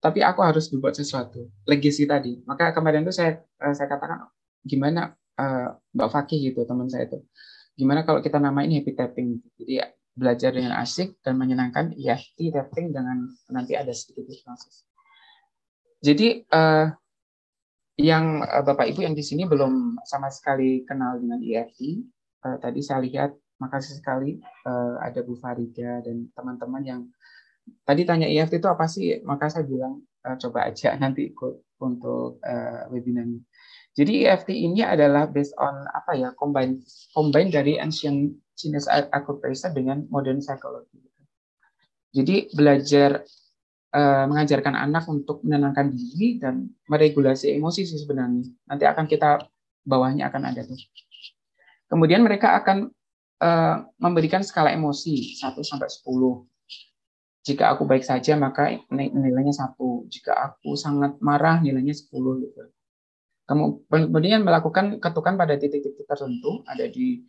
Tapi aku harus berbuat sesuatu. Legacy tadi. Maka kemarin itu saya katakan, gimana Mbak Fakih gitu, teman saya itu. Gimana kalau kita namain happy tapping. Jadi belajar dengan asik dan menyenangkan, EFT tapping dengan nanti ada sedikit hipnosis. Jadi yang Bapak Ibu yang di sini belum sama sekali kenal dengan EFT, tadi saya lihat, makasih sekali ada Bu Farida dan teman-teman yang tadi tanya EFT itu apa sih, maka saya bilang coba aja nanti ikut untuk webinarnya. Jadi EFT ini adalah based on combine dari ancient Chinese acupressure dengan modern psychology. Jadi belajar mengajarkan anak untuk menenangkan diri dan meregulasi emosi sih sebenarnya. Nanti akan kita bawahnya akan ada tuh. Kemudian mereka akan memberikan skala emosi 1 sampai 10. Jika aku baik saja maka nilainya 1. Jika aku sangat marah nilainya 10 gitu. Kemudian melakukan ketukan pada titik-titik tertentu, ada di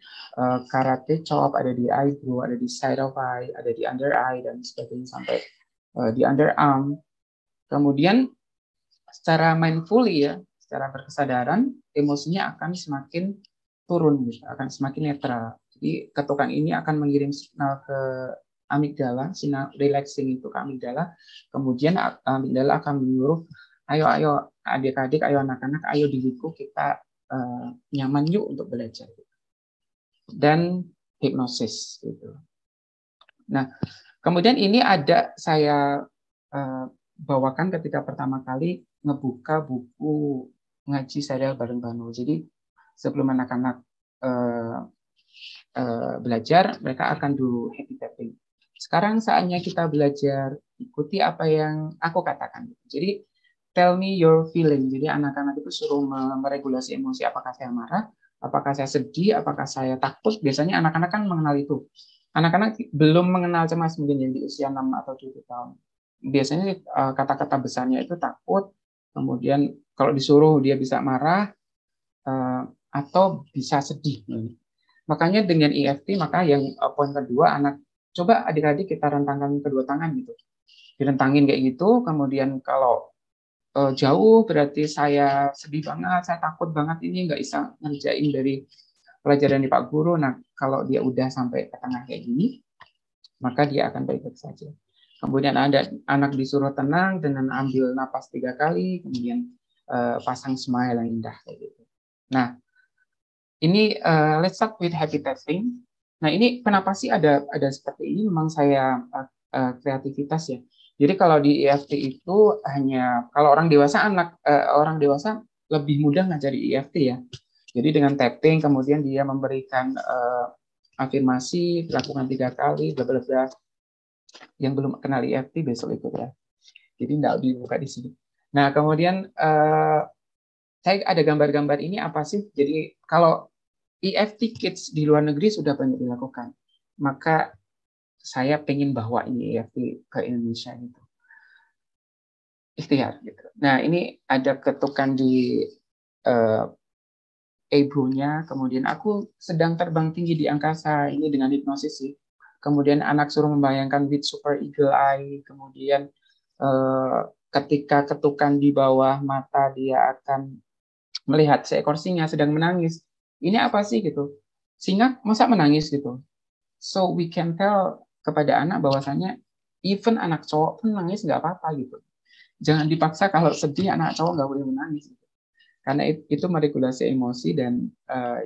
karate chop, ada di eyebrow, ada di side of eye, ada di under eye dan sebagainya sampai di underarm. Kemudian secara mindfully ya, secara berkesadaran, emosinya akan semakin turun, gitu, akan semakin netral. Jadi ketukan ini akan mengirim signal ke amigdala, sinyal relaxing itu ke amigdala. Kemudian amigdala akan menyuruh, ayo adik-adik, ayo anak-anak, ayo diriku, kita nyaman yuk untuk belajar. Dan hipnosis gitu. Nah, kemudian ini ada saya bawakan ketika pertama kali ngebuka buku ngaji serial bareng Banu. Jadi sebelum anak-anak belajar, mereka akan dulu happy tapping. Sekarang saatnya kita belajar, ikuti apa yang aku katakan. Jadi tell me your feeling. Jadi anak-anak itu suruh meregulasi emosi. Apakah saya marah? Apakah saya sedih? Apakah saya takut? Biasanya anak-anak kan mengenal itu. Anak-anak belum mengenal cemas mungkin yang di usia 6 atau 7 tahun. Biasanya kata-kata besarnya itu takut. Kemudian kalau disuruh dia bisa marah atau bisa sedih. Makanya dengan EFT, maka yang poin kedua, anak coba adik-adik kita rentangkan kedua tangan gitu. Direntangin kayak gitu. Kemudian kalau jauh berarti saya sedih banget, saya takut banget, ini nggak bisa ngerjain dari pelajaran di Pak Guru. Nah, kalau dia udah sampai ke tengah kayak gini, maka dia akan baik-baik saja. Kemudian ada anak disuruh tenang dengan ambil napas 3 kali, kemudian pasang smile yang indah kayak gitu. Nah, ini let's start with happy tapping. Nah, ini kenapa sih ada seperti ini? Memang saya kreativitas ya. Jadi kalau di EFT itu hanya kalau orang dewasa orang dewasa lebih mudah ngajari EFT ya. Jadi dengan tapping kemudian dia memberikan afirmasi, dilakukan 3 kali, bla bla bla. Yang belum kenal EFT besok ikut ya. Jadi tidak dibuka di sini. Nah, kemudian saya ada gambar-gambar ini apa sih? Jadi kalau EFT Kids di luar negeri sudah banyak dilakukan. Maka saya pengen bawa ini EFT ke Indonesia gitu. Ikhtiar gitu. Nah, ini ada ketukan di egonya, kemudian aku sedang terbang tinggi di angkasa, ini dengan hipnosis sih. Kemudian anak suruh membayangkan with super eagle eye, kemudian ketika ketukan di bawah mata dia akan melihat seekor singa sedang menangis. Ini apa sih gitu? Singa masa menangis gitu? So we can tell kepada anak bahwasanya even anak cowok pun nangis nggak apa-apa gitu. Jangan dipaksa kalau sedih anak cowok nggak boleh menangis. Gitu. Karena itu meregulasi emosi dan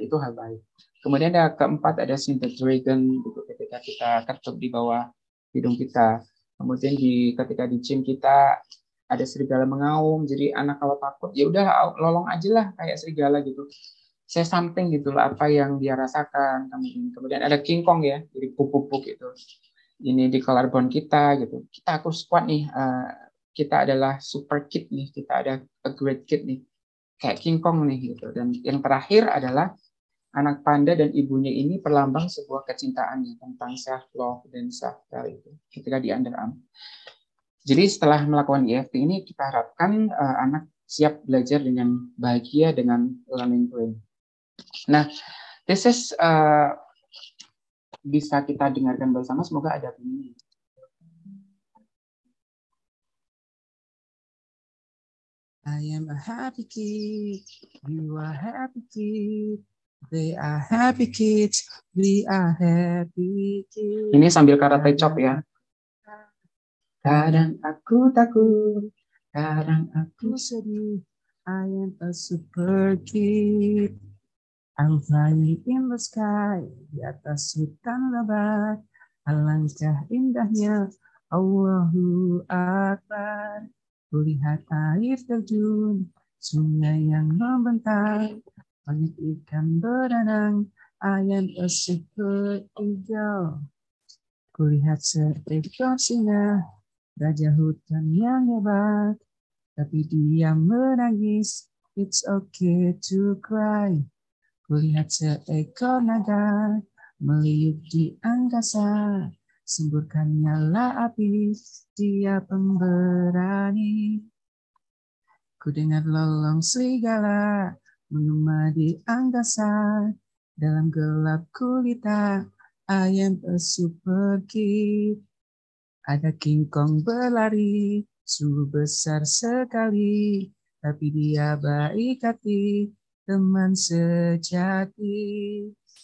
itu hal baik. Kemudian ada keempat ada Synth Dragon gitu, ketika kita ketuk di bawah hidung kita. Kemudian ketika di gym kita ada serigala mengaum. Jadi anak kalau takut ya udah lolong aja lah kayak serigala gitu. Saya something gitu lah apa yang dia rasakan. Kemudian ada King Kong ya, jadi pupuk itu. Ini di collarbone kita gitu. Kita harus kuat nih. Kita adalah super kid nih. Kita ada a great kid nih. Kayak King Kong nih gitu. Dan yang terakhir adalah anak panda dan ibunya ini perlambang sebuah kecintaan tentang self love dan self care itu ketika di underarm. Jadi setelah melakukan EFT ini kita harapkan anak siap belajar dengan bahagia dengan learning plan. Nah, this is bisa kita dengarkan bersama, semoga ada ini. I am a happy kid, you are happy kid, they are happy kids, we are happy kids. Ini sambil karate chop ya. Kadang aku takut, kadang aku sedih, I am a super kid. I'm flying in the sky, di atas hutan lebat, alangkah indahnya, Allahu Akbar. Kulihat air terjun, sungai yang membentang, banyak ikan berenang, I am a super eagle. Kulihat seekor singa, raja hutan yang hebat, tapi dia menangis, it's okay to cry. Kulihat seekor naga, meliuk di angkasa, semburkan nyala api, dia pemberani. Ku dengar lolong serigala mengema di angkasa, dalam gelap gulita, I am a super kid. Ada King Kong berlari, sungguh besar sekali, tapi dia baik hati, teman sejati.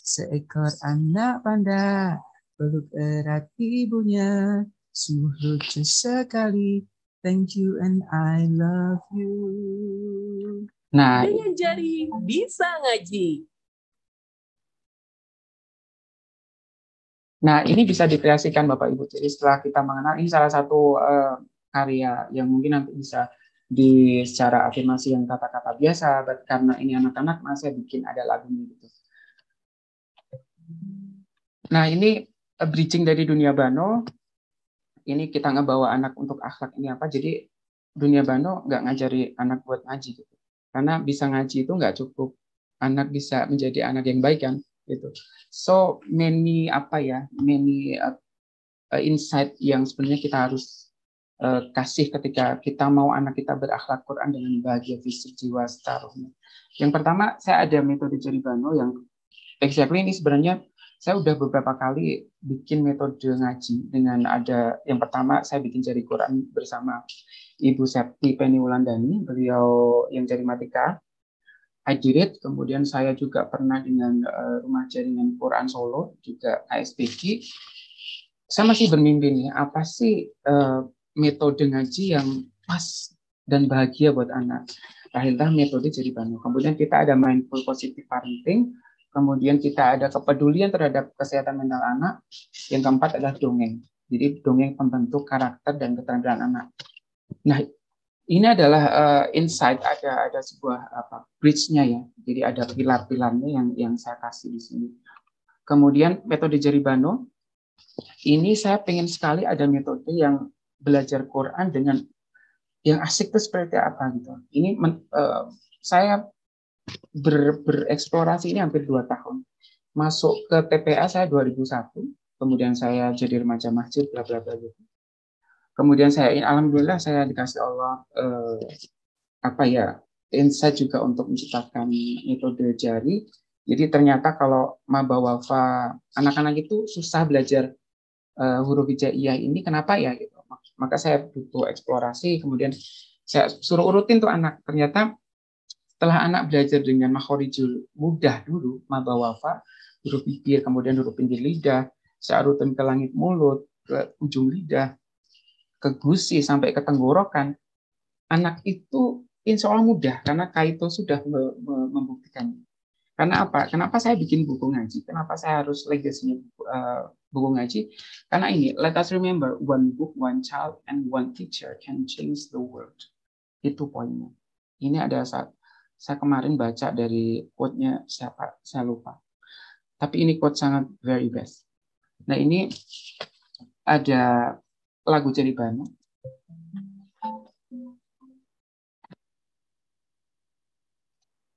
Seekor anak panda peluk erat ibunya, sungguh lucu sekali. Thank you and I love you. Nah, dengan jari bisa ngaji. Nah, ini bisa dikreasikan Bapak Ibu. Jadi setelah kita mengenal, ini salah satu karya yang mungkin nanti bisa secara afirmasi yang kata-kata biasa, karena ini anak-anak, masa bikin ada lagunya gitu. Nah, ini bridging dari Dunia Bano. Ini kita ngebawa anak untuk akhlak ini apa? Jadi Dunia Bano nggak ngajari anak buat ngaji gitu. Karena bisa ngaji itu nggak cukup. Anak bisa menjadi anak yang baik kan, gitu. So many insight yang sebenarnya kita harus kasih ketika kita mau anak kita berakhlak Quran dengan bahagia fisik, jiwa, seterusnya. Yang pertama, saya ada metode Jerry Bano yang exactly ini sebenarnya saya udah beberapa kali bikin metode ngaji dengan ada yang pertama saya bikin jari Quran bersama Ibu Septi Penny Wulandani, beliau yang jari Matika. I did it. Kemudian saya juga pernah dengan Rumah Jaringan Quran Solo, juga ASPG. Saya masih bermimpi nih, apa sih metode ngaji yang pas dan bahagia buat anak. Lahirlah metode Jerry Bano. Kemudian kita ada mindful positive parenting. Kemudian kita ada kepedulian terhadap kesehatan mental anak. Yang keempat adalah dongeng. Jadi dongeng pembentuk karakter dan keterampilan anak. Nah, ini adalah insight, ada sebuah bridge-nya ya. Jadi ada pilar-pilarnya yang saya kasih di sini. Kemudian metode Jerry Bano, ini saya pengen sekali ada metode yang belajar Quran dengan yang asik itu seperti apa gitu. Ini saya bereksplorasi ini hampir 2 tahun. Masuk ke TPA saya 2001, kemudian saya jadi remaja masjid, bla bla bla gitu. Kemudian alhamdulillah saya dikasih Allah insight juga untuk menciptakan metode jari. Jadi ternyata kalau maba wafa anak-anak itu susah belajar huruf hijaiyah ini, kenapa ya gitu. Maka saya butuh eksplorasi, kemudian saya suruh urutin tuh anak. Ternyata setelah anak belajar dengan makhorijul mudah dulu, maba wafa, huruf bibir, kemudian huruf pinggir lidah, saya urutin ke langit mulut, ke ujung lidah, ke gusi sampai ke tenggorokan, anak itu insya Allah mudah karena Kaito sudah membuktikannya. Karena apa? Kenapa saya bikin buku ngaji? Kenapa saya harus legasinya buku ngaji? Karena ini, let us remember, one book, one child, and one teacher can change the world. Itu poinnya. Ini ada saya kemarin baca dari quote-nya siapa? Saya lupa. Tapi ini quote sangat very best. Nah ini ada lagu Jerry Banu.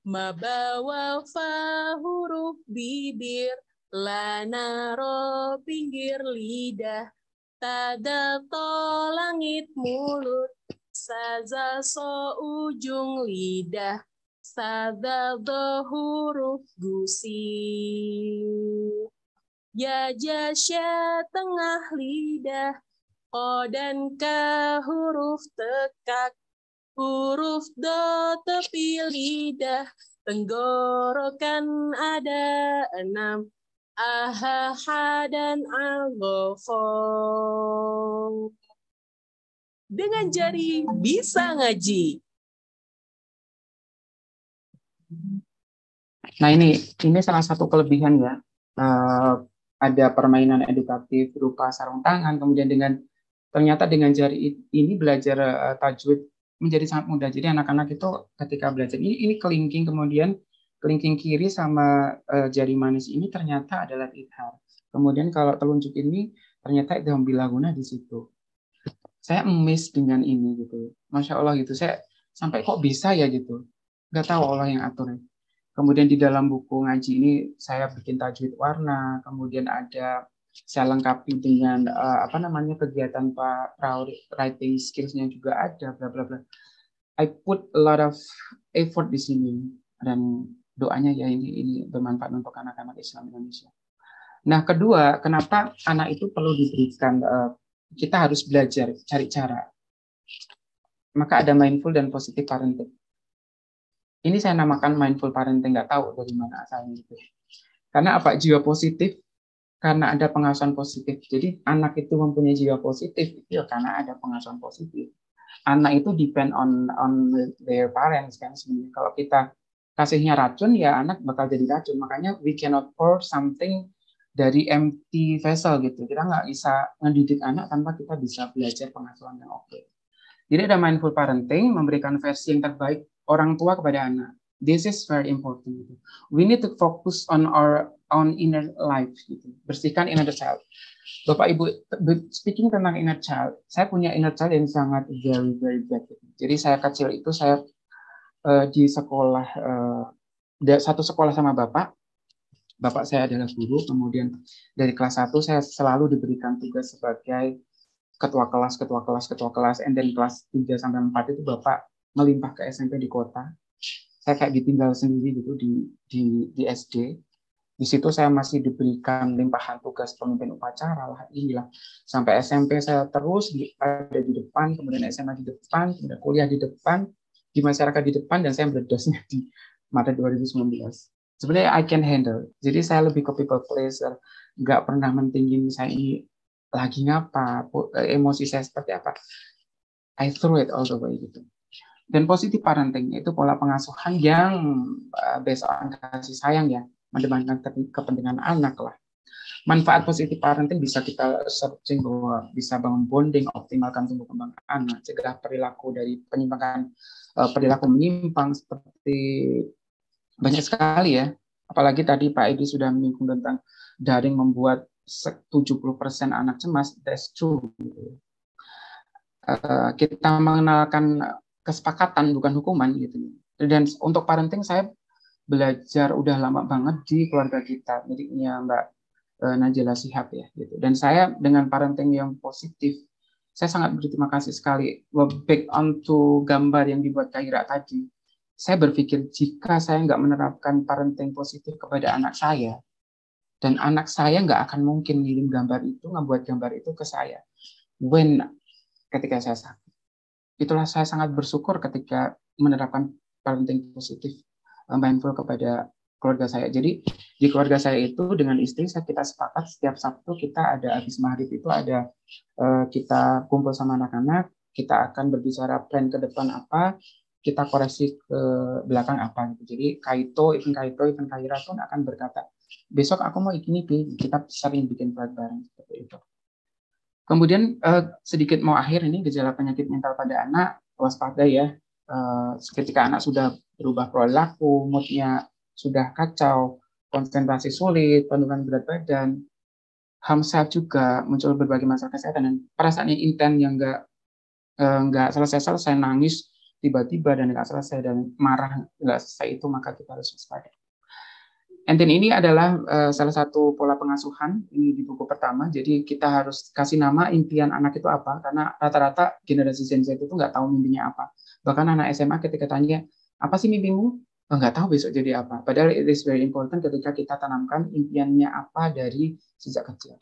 Maba wafa huruf bibir, lanaro pinggir lidah, tadato langit mulut, sazaso ujung lidah, sadado huruf gusi, yajasya tengah lidah, o dan ka huruf tekak, huruf do tepi lidah, tenggorokan ada 6, aha, ha, dan algofong. Dengan jari bisa ngaji. Nah ini salah satu kelebihan ya. Ada permainan edukatif berupa sarung tangan, kemudian ternyata dengan jari ini belajar tajwid menjadi sangat mudah. Jadi anak-anak itu ketika belajar ini kelingking, kemudian kelingking kiri sama jari manis ini ternyata adalah idhar. Kemudian kalau telunjuk ini ternyata idgham bilaguna di situ. Saya emis dengan ini gitu. Masya Allah gitu. Saya sampai kok bisa ya gitu. Nggak tahu Allah yang atur. Kemudian di dalam buku ngaji ini saya bikin tajwid warna, kemudian saya lengkapi dengan kegiatan writing skills-nya juga ada, bla bla bla. I put a lot of effort di sini dan doanya ya ini bermanfaat untuk anak-anak Islam Indonesia. Nah, kedua, kenapa anak itu perlu diberikan kita harus belajar cari cara. Maka ada mindful dan positive parenting. Ini saya namakan mindful parenting, nggak tahu dari mana asalnya gitu. Karena apa? Jiwa positif karena ada pengasuhan positif. Jadi anak itu mempunyai jiwa positif itu ya karena ada pengasuhan positif. Anak itu depend on their parents kan sebenarnya. Kalau kita kasihnya racun ya anak bakal jadi racun. Makanya we cannot pour something dari empty vessel gitu. Kita nggak bisa mendidik anak tanpa kita bisa belajar pengasuhan yang oke. Jadi ada mindful parenting, memberikan versi yang terbaik orang tua kepada anak. This is very important. Gitu. We need to focus on our own inner life. Gitu. Bersihkan inner child. Bapak Ibu, speaking tentang inner child, saya punya inner child yang sangat very very bad. Gitu. Jadi saya kecil itu saya di sekolah satu sekolah sama bapak. Bapak saya adalah guru. Kemudian dari kelas 1 saya selalu diberikan tugas sebagai ketua kelas, and then kelas 3 sampai 4 itu bapak melimpah ke SMP di kota. Saya kayak ditinggal sendiri gitu di SD. Di situ saya masih diberikan limpahan tugas pemimpin upacara lah, inilah. Sampai SMP saya terus ada di depan, kemudian SMA di depan, kemudian kuliah di depan, di masyarakat di depan, dan saya meledosnya di Maret 2019. Sebenarnya I can handle. Jadi saya lebih ke people pleaser, nggak pernah mentingin saya ini lagi ngapa, emosi saya seperti apa. I throw it all the way gitu. Dan positive parenting itu pola pengasuhan yang based on kasih sayang ya, mendepankan kepentingan anak lah. Manfaat positive parenting bisa kita searching bahwa bisa bangun bonding, optimalkan tumbuh kembang anak, cegah perilaku dari penyimpangan perilaku menyimpang seperti banyak sekali ya. Apalagi tadi Pak Edi sudah menyinggung tentang daring membuat 70% anak cemas, that's true. Kita mengenalkan kesepakatan bukan hukuman gitu. Dan untuk parenting saya belajar udah lama banget di keluarga kita, miliknya Mbak Najila Shihab ya gitu. Dan saya dengan parenting yang positif, saya sangat berterima kasih sekali. Back onto gambar yang dibuat Kaira tadi, saya berpikir jika saya nggak menerapkan parenting positif kepada anak saya, dan anak saya nggak akan mungkin ngirim gambar itu, ngebuat gambar itu ke saya. Ketika saya sakit. Itulah saya sangat bersyukur ketika menerapkan parenting positif, mindful kepada keluarga saya. Jadi di keluarga saya itu dengan istri kita sepakat setiap Sabtu kita ada habis maghrib itu ada kita kumpul sama anak-anak, kita akan berbicara plan ke depan apa, kita koreksi ke belakang apa gitu. Jadi Ibn Kaira pun akan berkata, besok aku mau ini, kita sering bikin plan bareng seperti itu. Kemudian sedikit mau akhir ini gejala penyakit mental pada anak, waspada ya. Ketika anak sudah berubah perilaku, moodnya sudah kacau, konsentrasi sulit, penurunan berat badan, harm self juga muncul berbagai masalah kesehatan dan perasaan yang intens yang nggak selesai nangis tiba-tiba dan nggak selesai dan marah nggak selesai, itu maka kita harus waspada. And then ini adalah salah satu pola pengasuhan ini di buku pertama. Jadi kita harus kasih nama impian anak itu apa, karena rata-rata generasi Gen Z itu nggak tahu mimpinya apa. Bahkan anak SMA ketika tanya, apa sih mimpimu? Nggak tahu besok jadi apa. Padahal it is very important ketika kita tanamkan impiannya apa dari sejak kecil.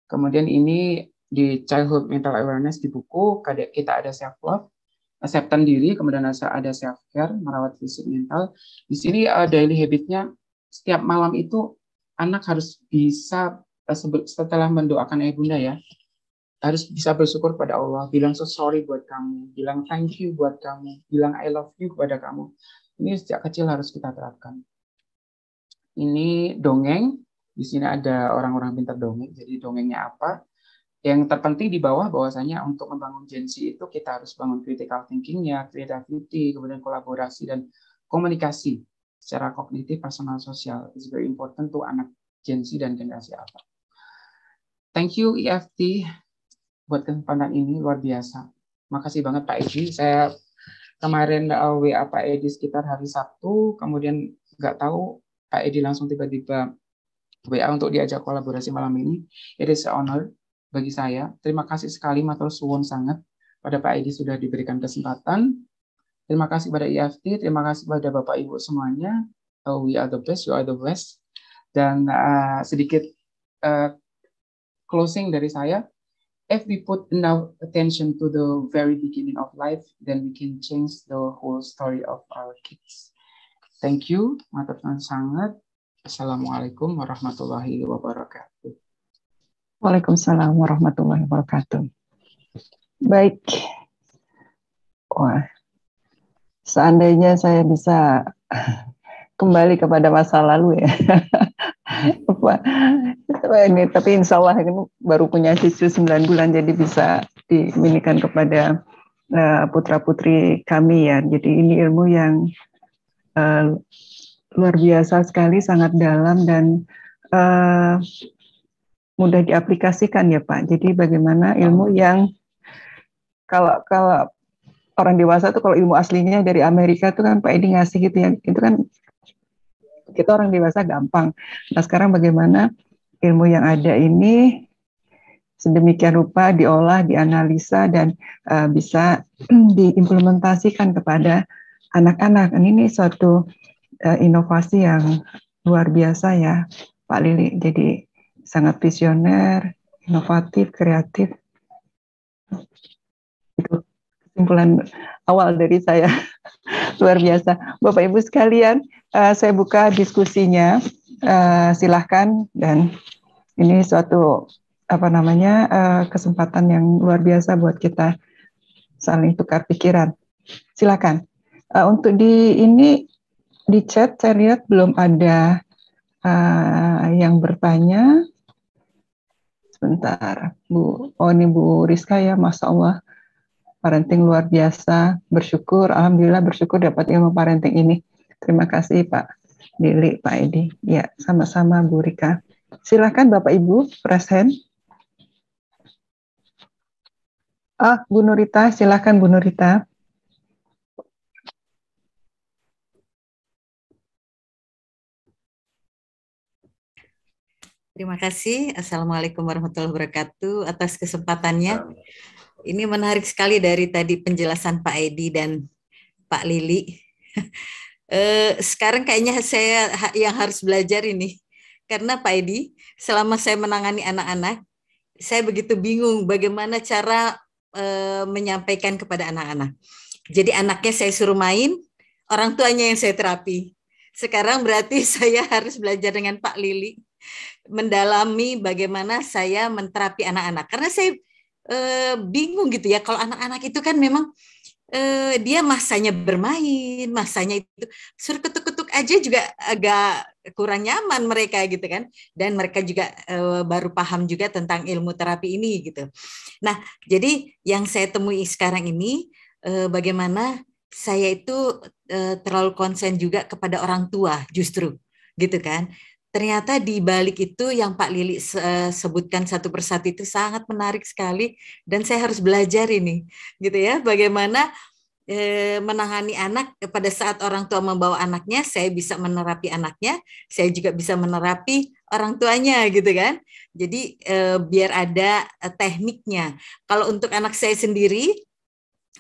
Kemudian ini di Childhood Mental Awareness di buku, kita ada self-love, acceptance diri, kemudian ada self-care, merawat fisik mental. Di sini daily habit-nya, setiap malam itu anak harus bisa, setelah mendoakan ayah bunda ya, harus bisa bersyukur pada Allah, bilang so sorry buat kamu, bilang thank you buat kamu, bilang I love you kepada kamu. Ini sejak kecil harus kita terapkan. Ini dongeng, di sini ada orang-orang pintar dongeng. Jadi dongengnya apa? Yang terpenting di bawah bahwasanya untuk membangun Gen Z itu kita harus bangun critical thinking-nya, creativity, kemudian kolaborasi dan komunikasi secara kognitif, personal, sosial. It's very important to anak Gen Z dan generasi Alpha. Thank you EFT buat kesempatan ini, luar biasa. Makasih banget Pak Edi. Saya kemarin WA Pak Edi sekitar hari Sabtu, kemudian nggak tahu Pak Edi langsung tiba-tiba WA untuk diajak kolaborasi malam ini. It is an honor bagi saya. Terima kasih sekali, matur suwun sangat pada Pak Edi sudah diberikan kesempatan. Terima kasih pada EFT, terima kasih pada Bapak Ibu semuanya. We are the best, you are the best. Dan sedikit closing dari saya. If we put enough attention to the very beginning of life, then we can change the whole story of our kids. Thank you, matur suwun sangat. Assalamualaikum warahmatullahi wabarakatuh. Waalaikumsalam warahmatullahi wabarakatuh. Baik. Wah, seandainya saya bisa kembali kepada masa lalu ya. Ini, tapi insya Allah ini baru punya cucu 9 bulan, jadi bisa diminikan kepada putra-putri kami ya. Jadi ini ilmu yang luar biasa sekali, sangat dalam dan mudah diaplikasikan ya Pak. Jadi bagaimana ilmu yang kalau orang dewasa tuh kalau ilmu aslinya dari Amerika tuh kan Pak Edi ngasih gitu ya, itu kan kita orang dewasa gampang. Nah sekarang bagaimana ilmu yang ada ini sedemikian rupa diolah, dianalisa dan bisa diimplementasikan kepada anak-anak. Ini suatu inovasi yang luar biasa ya Pak Lili. Jadi sangat visioner, inovatif, kreatif. Itu kesimpulan awal dari saya. Luar biasa. Bapak Ibu sekalian, saya buka diskusinya. Silahkan, dan ini suatu kesempatan yang luar biasa buat kita saling tukar pikiran. Silakan. Untuk di chat saya lihat belum ada yang bertanya. Sebentar, Bu. Oh ini Bu Rizka ya, Masya Allah. Parenting luar biasa, bersyukur, alhamdulillah bersyukur dapat ilmu parenting ini. Terima kasih Pak Lili, Pak Edi. Ya, sama-sama Bu Rika. Silakan Bapak Ibu, present. Bu Nurita, silakan Bu Nurita. Terima kasih. Assalamualaikum warahmatullahi wabarakatuh atas kesempatannya. Ini menarik sekali dari tadi penjelasan Pak Edi dan Pak Lili. Sekarang kayaknya saya yang harus belajar ini. Karena Pak Edi, selama saya menangani anak-anak, saya begitu bingung bagaimana cara menyampaikan kepada anak-anak. Jadi anaknya saya suruh main, orang tuanya yang saya terapi. Sekarang berarti saya harus belajar dengan Pak Lili, mendalami bagaimana saya menterapi anak-anak. Karena saya bingung gitu ya, kalau anak-anak itu kan memang dia masanya bermain, masanya itu suruh ketuk-ketuk aja juga agak kurang nyaman mereka gitu kan. Dan mereka juga baru paham juga tentang ilmu terapi ini gitu. Nah, jadi yang saya temui sekarang ini bagaimana saya itu terlalu konsen juga kepada orang tua justru gitu kan. Ternyata di balik itu yang Pak Lili sebutkan satu persatu itu sangat menarik sekali dan saya harus belajar ini gitu ya, bagaimana menangani anak pada saat orang tua membawa anaknya, saya bisa menerapi anaknya, saya juga bisa menerapi orang tuanya gitu kan. Jadi biar ada tekniknya. Kalau untuk anak saya sendiri,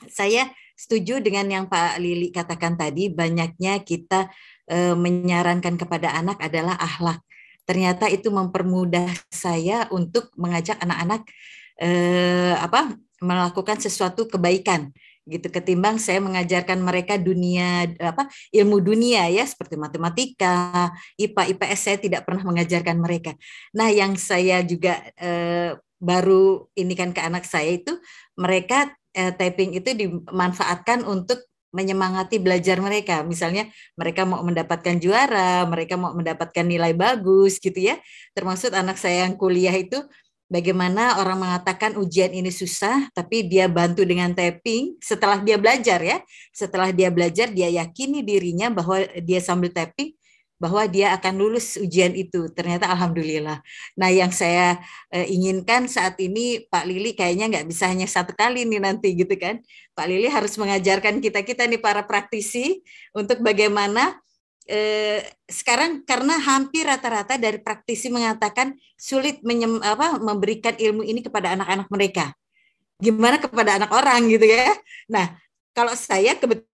saya setuju dengan yang Pak Lili katakan tadi, banyaknya kita menyarankan kepada anak adalah akhlak. Ternyata itu mempermudah saya untuk mengajak anak-anak melakukan sesuatu kebaikan gitu, ketimbang saya mengajarkan mereka dunia ilmu dunia ya seperti matematika, IPA, IPS saya tidak pernah mengajarkan mereka. Nah, yang saya juga baru ini kan ke anak saya itu mereka typing itu dimanfaatkan untuk menyemangati belajar mereka. Misalnya mereka mau mendapatkan juara, mereka mau mendapatkan nilai bagus gitu ya. Termasuk anak saya yang kuliah itu bagaimana orang mengatakan ujian ini susah, tapi dia bantu dengan typing setelah dia belajar ya. Setelah dia belajar, dia yakini dirinya bahwa dia sambil typing, bahwa dia akan lulus ujian itu. Ternyata alhamdulillah. Nah, yang saya inginkan saat ini Pak Lili kayaknya nggak bisa hanya satu kali nih nanti gitu kan. Pak Lili harus mengajarkan kita-kita nih para praktisi untuk bagaimana sekarang karena hampir rata-rata dari praktisi mengatakan sulit memberikan ilmu ini kepada anak-anak mereka. Gimana kepada anak orang gitu ya. Nah, kalau saya kebetulan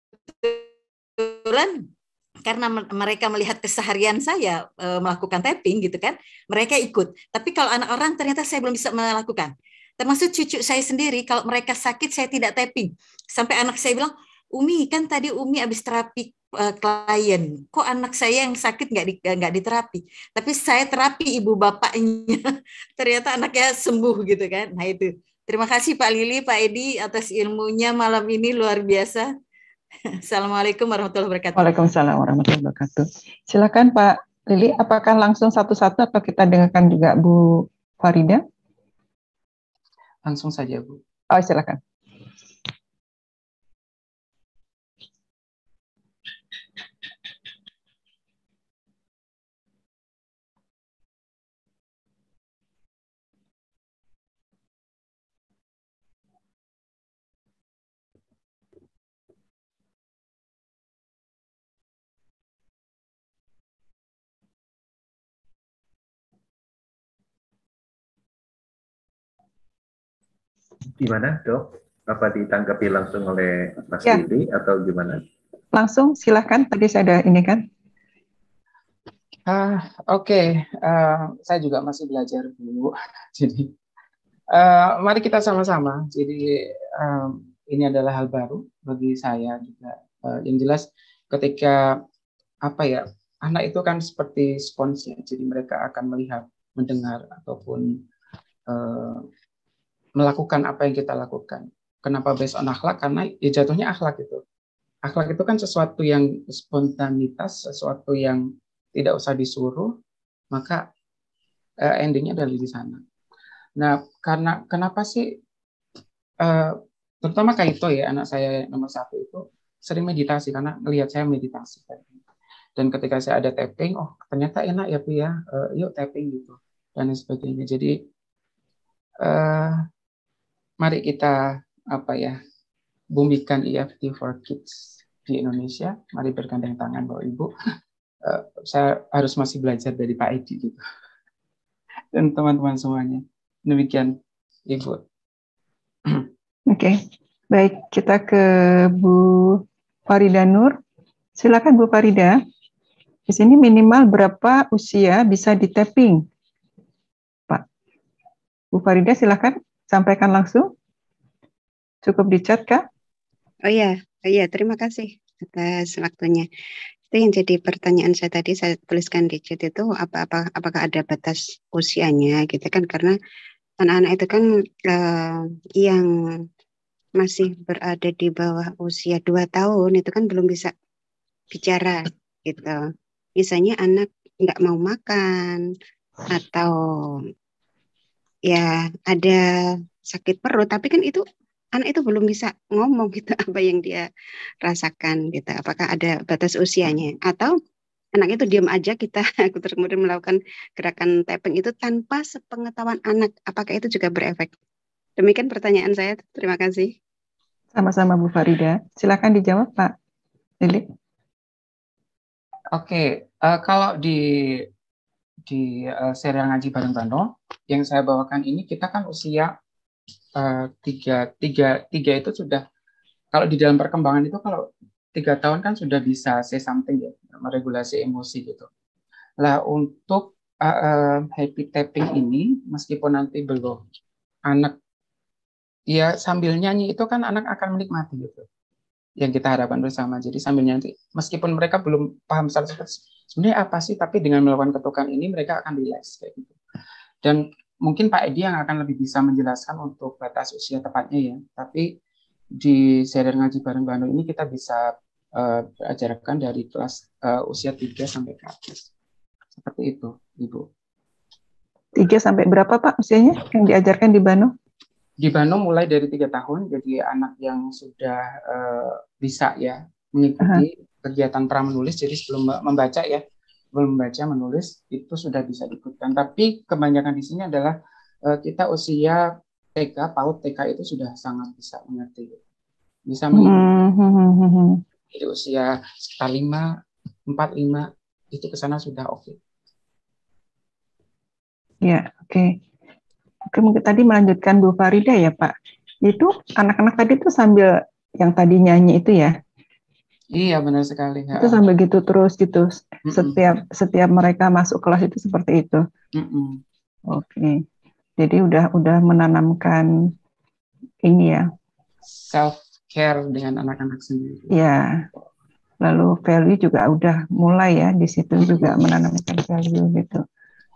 karena mereka melihat keseharian saya melakukan typing gitu kan, mereka ikut. Tapi kalau anak orang ternyata saya belum bisa melakukan. Termasuk cucu saya sendiri, kalau mereka sakit saya tidak typing. Sampai anak saya bilang, Umi kan tadi Umi habis terapi klien, kok anak saya yang sakit nggak diterapi, tapi saya terapi ibu bapaknya, ternyata anaknya sembuh gitu kan. Nah itu, terima kasih Pak Lili, Pak Edi atas ilmunya malam ini luar biasa. Assalamualaikum warahmatullahi wabarakatuh. Waalaikumsalam warahmatullahi wabarakatuh. Silakan Pak Lili, apakah langsung satu-satu atau kita dengarkan juga Bu Farida? Langsung saja Bu. Oh, silakan. Gimana, Dok? Apa ditanggapi langsung oleh Mas Lili atau gimana? Langsung, silahkan. Tadi saya ada ini kan. Oke. Saya juga masih belajar dulu. Jadi, mari kita sama-sama. Jadi, ini adalah hal baru bagi saya juga. Yang jelas, ketika anak itu kan seperti spons ya. Jadi mereka akan melihat, mendengar ataupun melakukan apa yang kita lakukan. Kenapa based on akhlak? Karena ya jatuhnya akhlak itu. Akhlak itu kan sesuatu yang spontanitas, sesuatu yang tidak usah disuruh, maka endingnya ada di sana. Nah, kenapa sih, terutama Kaito ya, anak saya nomor 1 itu sering meditasi, karena melihat saya meditasi. Dan ketika saya ada tapping, oh ternyata enak ya Bu ya, yuk tapping gitu, dan sebagainya. Jadi, mari kita bumikan EFT for Kids di Indonesia. Mari bergandeng tangan Bapak Ibu. Saya harus masih belajar dari Pak Edi gitu. dan teman-teman semuanya. Demikian, Ibu. Oke, baik, kita ke Bu Farida Nur. Silakan Bu Farida. Di sini minimal berapa usia bisa di tapping, Pak? Bu Farida, silakan sampaikan langsung. Cukup di chat, Kak? Oh iya, terima kasih atas waktunya. Itu yang jadi pertanyaan saya tadi, saya tuliskan di chat itu apakah ada batas usianya gitu kan, karena anak-anak itu kan yang masih berada di bawah usia 2 tahun itu kan belum bisa bicara gitu. Misalnya anak nggak mau makan atau ya ada sakit perut, tapi kan itu anak itu belum bisa ngomong gitu apa yang dia rasakan gitu. Apakah ada batas usianya atau anak itu diam aja kita kemudian melakukan gerakan tapping itu tanpa sepengetahuan anak, apakah itu juga berefek? Demikian pertanyaan saya. Terima kasih. Sama-sama Bu Farida. Silakan dijawab Pak Lili. Oke, kalau di serial ngaji bareng Bano yang saya bawakan ini, kita kan usia tiga itu sudah, kalau di dalam perkembangan itu kalau 3 tahun kan sudah bisa say something ya, meregulasi emosi gitu. Lah untuk happy tapping ini, meskipun nanti belum anak ya sambil nyanyi itu kan anak akan menikmati gitu, yang kita harapkan bersama. Jadi sambil nyanyi, meskipun mereka belum paham sebenarnya apa sih, tapi dengan melakukan ketukan ini mereka akan relax kayak gitu. Dan mungkin Pak Edi yang akan lebih bisa menjelaskan untuk batas usia tepatnya ya. Tapi di serial ngaji bareng Bandung ini kita bisa ajarkan dari kelas usia 3 sampai ke atas. Seperti itu, Ibu. 3 sampai berapa Pak usianya yang diajarkan di Bandung? Di Bandung mulai dari 3 tahun, jadi anak yang sudah bisa ya mengikuti kegiatan pramenulis, jadi sebelum membaca ya, belum membaca menulis itu sudah bisa ikutkan. Tapi kebanyakan di sini adalah kita usia TK, PAUD TK itu sudah sangat bisa mengerti, bisa mengikuti. Jadi usia sekitar 5, 4, 5 itu ke sana sudah oke. Ya, oke. Oke, mungkin tadi melanjutkan Bu Farida ya Pak. Itu anak-anak tadi tuh sambil yang tadi nyanyi itu ya? Iya, benar sekali. Itu sambil gitu terus gitu. Setiap mereka masuk kelas itu seperti itu. Oke. Jadi udah menanamkan ini ya. Self care dengan anak-anak sendiri. Ya. Lalu value juga udah mulai ya di situ juga menanamkan value gitu.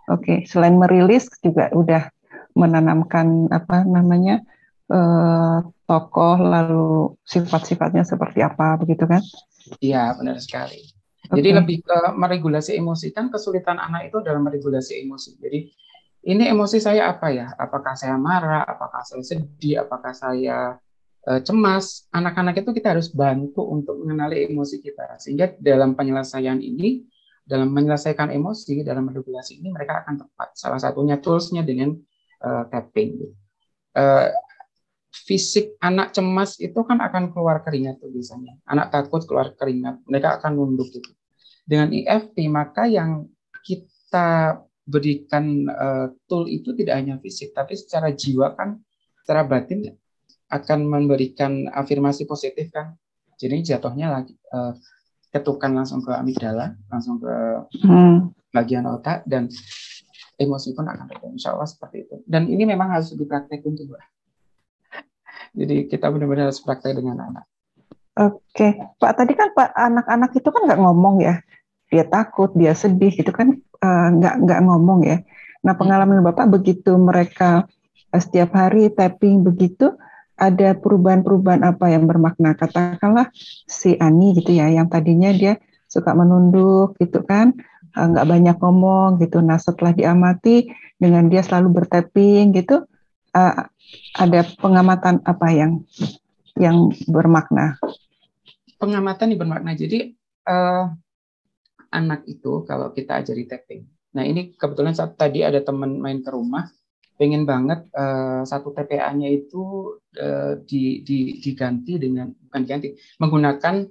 Oke, selain merilis juga udah menanamkan apa namanya tokoh lalu sifat-sifatnya seperti apa begitu kan? Iya, benar sekali. Jadi lebih ke meregulasi emosi, kan kesulitan anak itu dalam meregulasi emosi. Jadi ini emosi saya apa ya? Apakah saya marah? Apakah saya sedih? Apakah saya cemas? Anak-anak itu kita harus bantu untuk mengenali emosi kita, sehingga dalam penyelesaian ini, dalam menyelesaikan emosi, dalam meregulasi ini mereka akan tepat. Salah satunya toolsnya dengan tapping. Fisik anak cemas itu kan akan keluar keringat tuh biasanya. Anak takut keluar keringat, mereka akan nunduk gitu. Dengan EFT maka yang kita berikan tool itu tidak hanya fisik, tapi secara jiwa kan, secara batin akan memberikan afirmasi positif kan. Jadi jatuhnya lagi ketukan langsung ke amigdala, langsung ke bagian otak, dan emosi pun akan ada. Insya Allah seperti itu. Dan ini memang harus dipraktekin juga. Jadi kita benar-benar harus praktek dengan anak. Oke, Pak, tadi kan Pak anak-anak itu kan nggak ngomong ya, dia takut, dia sedih, gitu kan nggak ngomong ya. Nah pengalaman Bapak begitu mereka setiap hari tapping begitu, ada perubahan-perubahan apa yang bermakna? Katakanlah si Ani gitu ya, yang tadinya dia suka menunduk gitu kan, nggak banyak ngomong gitu. Nah setelah diamati dengan dia selalu bertapping gitu, ada pengamatan apa yang bermakna? Pengamatan yang bermakna. Jadi anak itu kalau kita ajari tapping. Nah ini kebetulan saat tadi ada teman main ke rumah, pengen banget satu TPA-nya itu diganti dengan, bukan diganti, menggunakan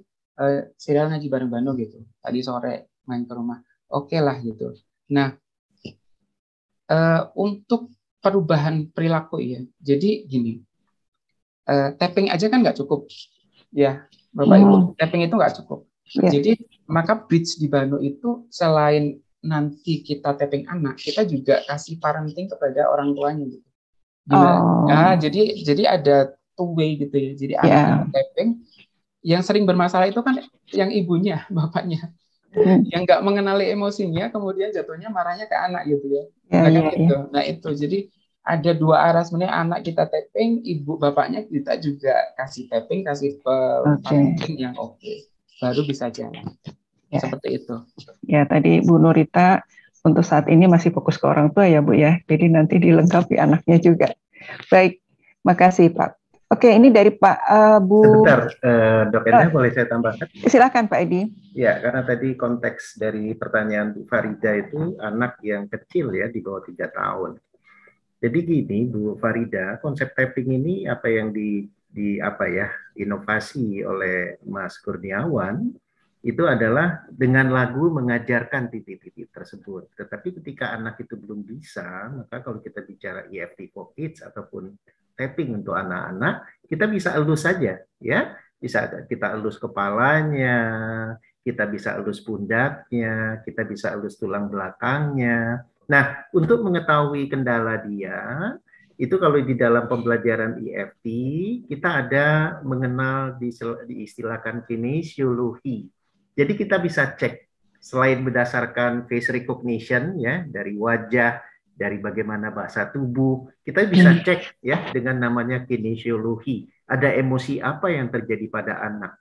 serial ngaji bareng Bano gitu. Tadi sore main ke rumah, oke lah gitu. Nah Untuk perubahan perilaku ya. Jadi gini, tapping aja kan nggak cukup, ya Bapak Ibu. Tapping itu nggak cukup. Jadi maka bridge di Bano itu selain nanti kita tapping anak, kita juga kasih parenting kepada orang tuanya gitu. Nah, jadi ada two way gitu ya. Jadi anak yang tapping, yang sering bermasalah itu kan yang ibunya, bapaknya. Yang nggak mengenali emosinya, kemudian jatuhnya marahnya ke anak gitu ya. Nah itu, jadi ada dua arah sebenarnya, anak kita tapping, ibu bapaknya kita juga kasih tapping, kasih parenting yang oke, baru bisa jalan. Seperti itu. Ya, tadi Bu Nurita untuk saat ini masih fokus ke orang tua ya Bu ya, jadi nanti dilengkapi anaknya juga. Baik, makasih Pak. Oke, ini dari Pak Bu. Sebentar, Dok Enda, boleh saya tambahkan? Silakan Pak Edi. Ya, karena tadi konteks dari pertanyaan Bu Farida itu anak yang kecil ya, di bawah 3 tahun. Jadi gini, Bu Farida, konsep tapping ini apa yang inovasi oleh Mas Kurniawan itu adalah dengan lagu mengajarkan titik-titik tersebut. Tetapi ketika anak itu belum bisa, maka kalau kita bicara EFT for Kids ataupun tapping untuk anak-anak, kita bisa elus saja, ya. Bisa kita elus kepalanya, kita bisa elus pundaknya, kita bisa elus tulang belakangnya. Nah, untuk mengetahui kendala dia, itu kalau di dalam pembelajaran EFT, kita ada mengenal diistilahkan kinesiologi. Jadi kita bisa cek, selain berdasarkan face recognition, ya, dari wajah, dari bagaimana bahasa tubuh, kita bisa cek ya dengan namanya kinesiologi. Ada emosi apa yang terjadi pada anak.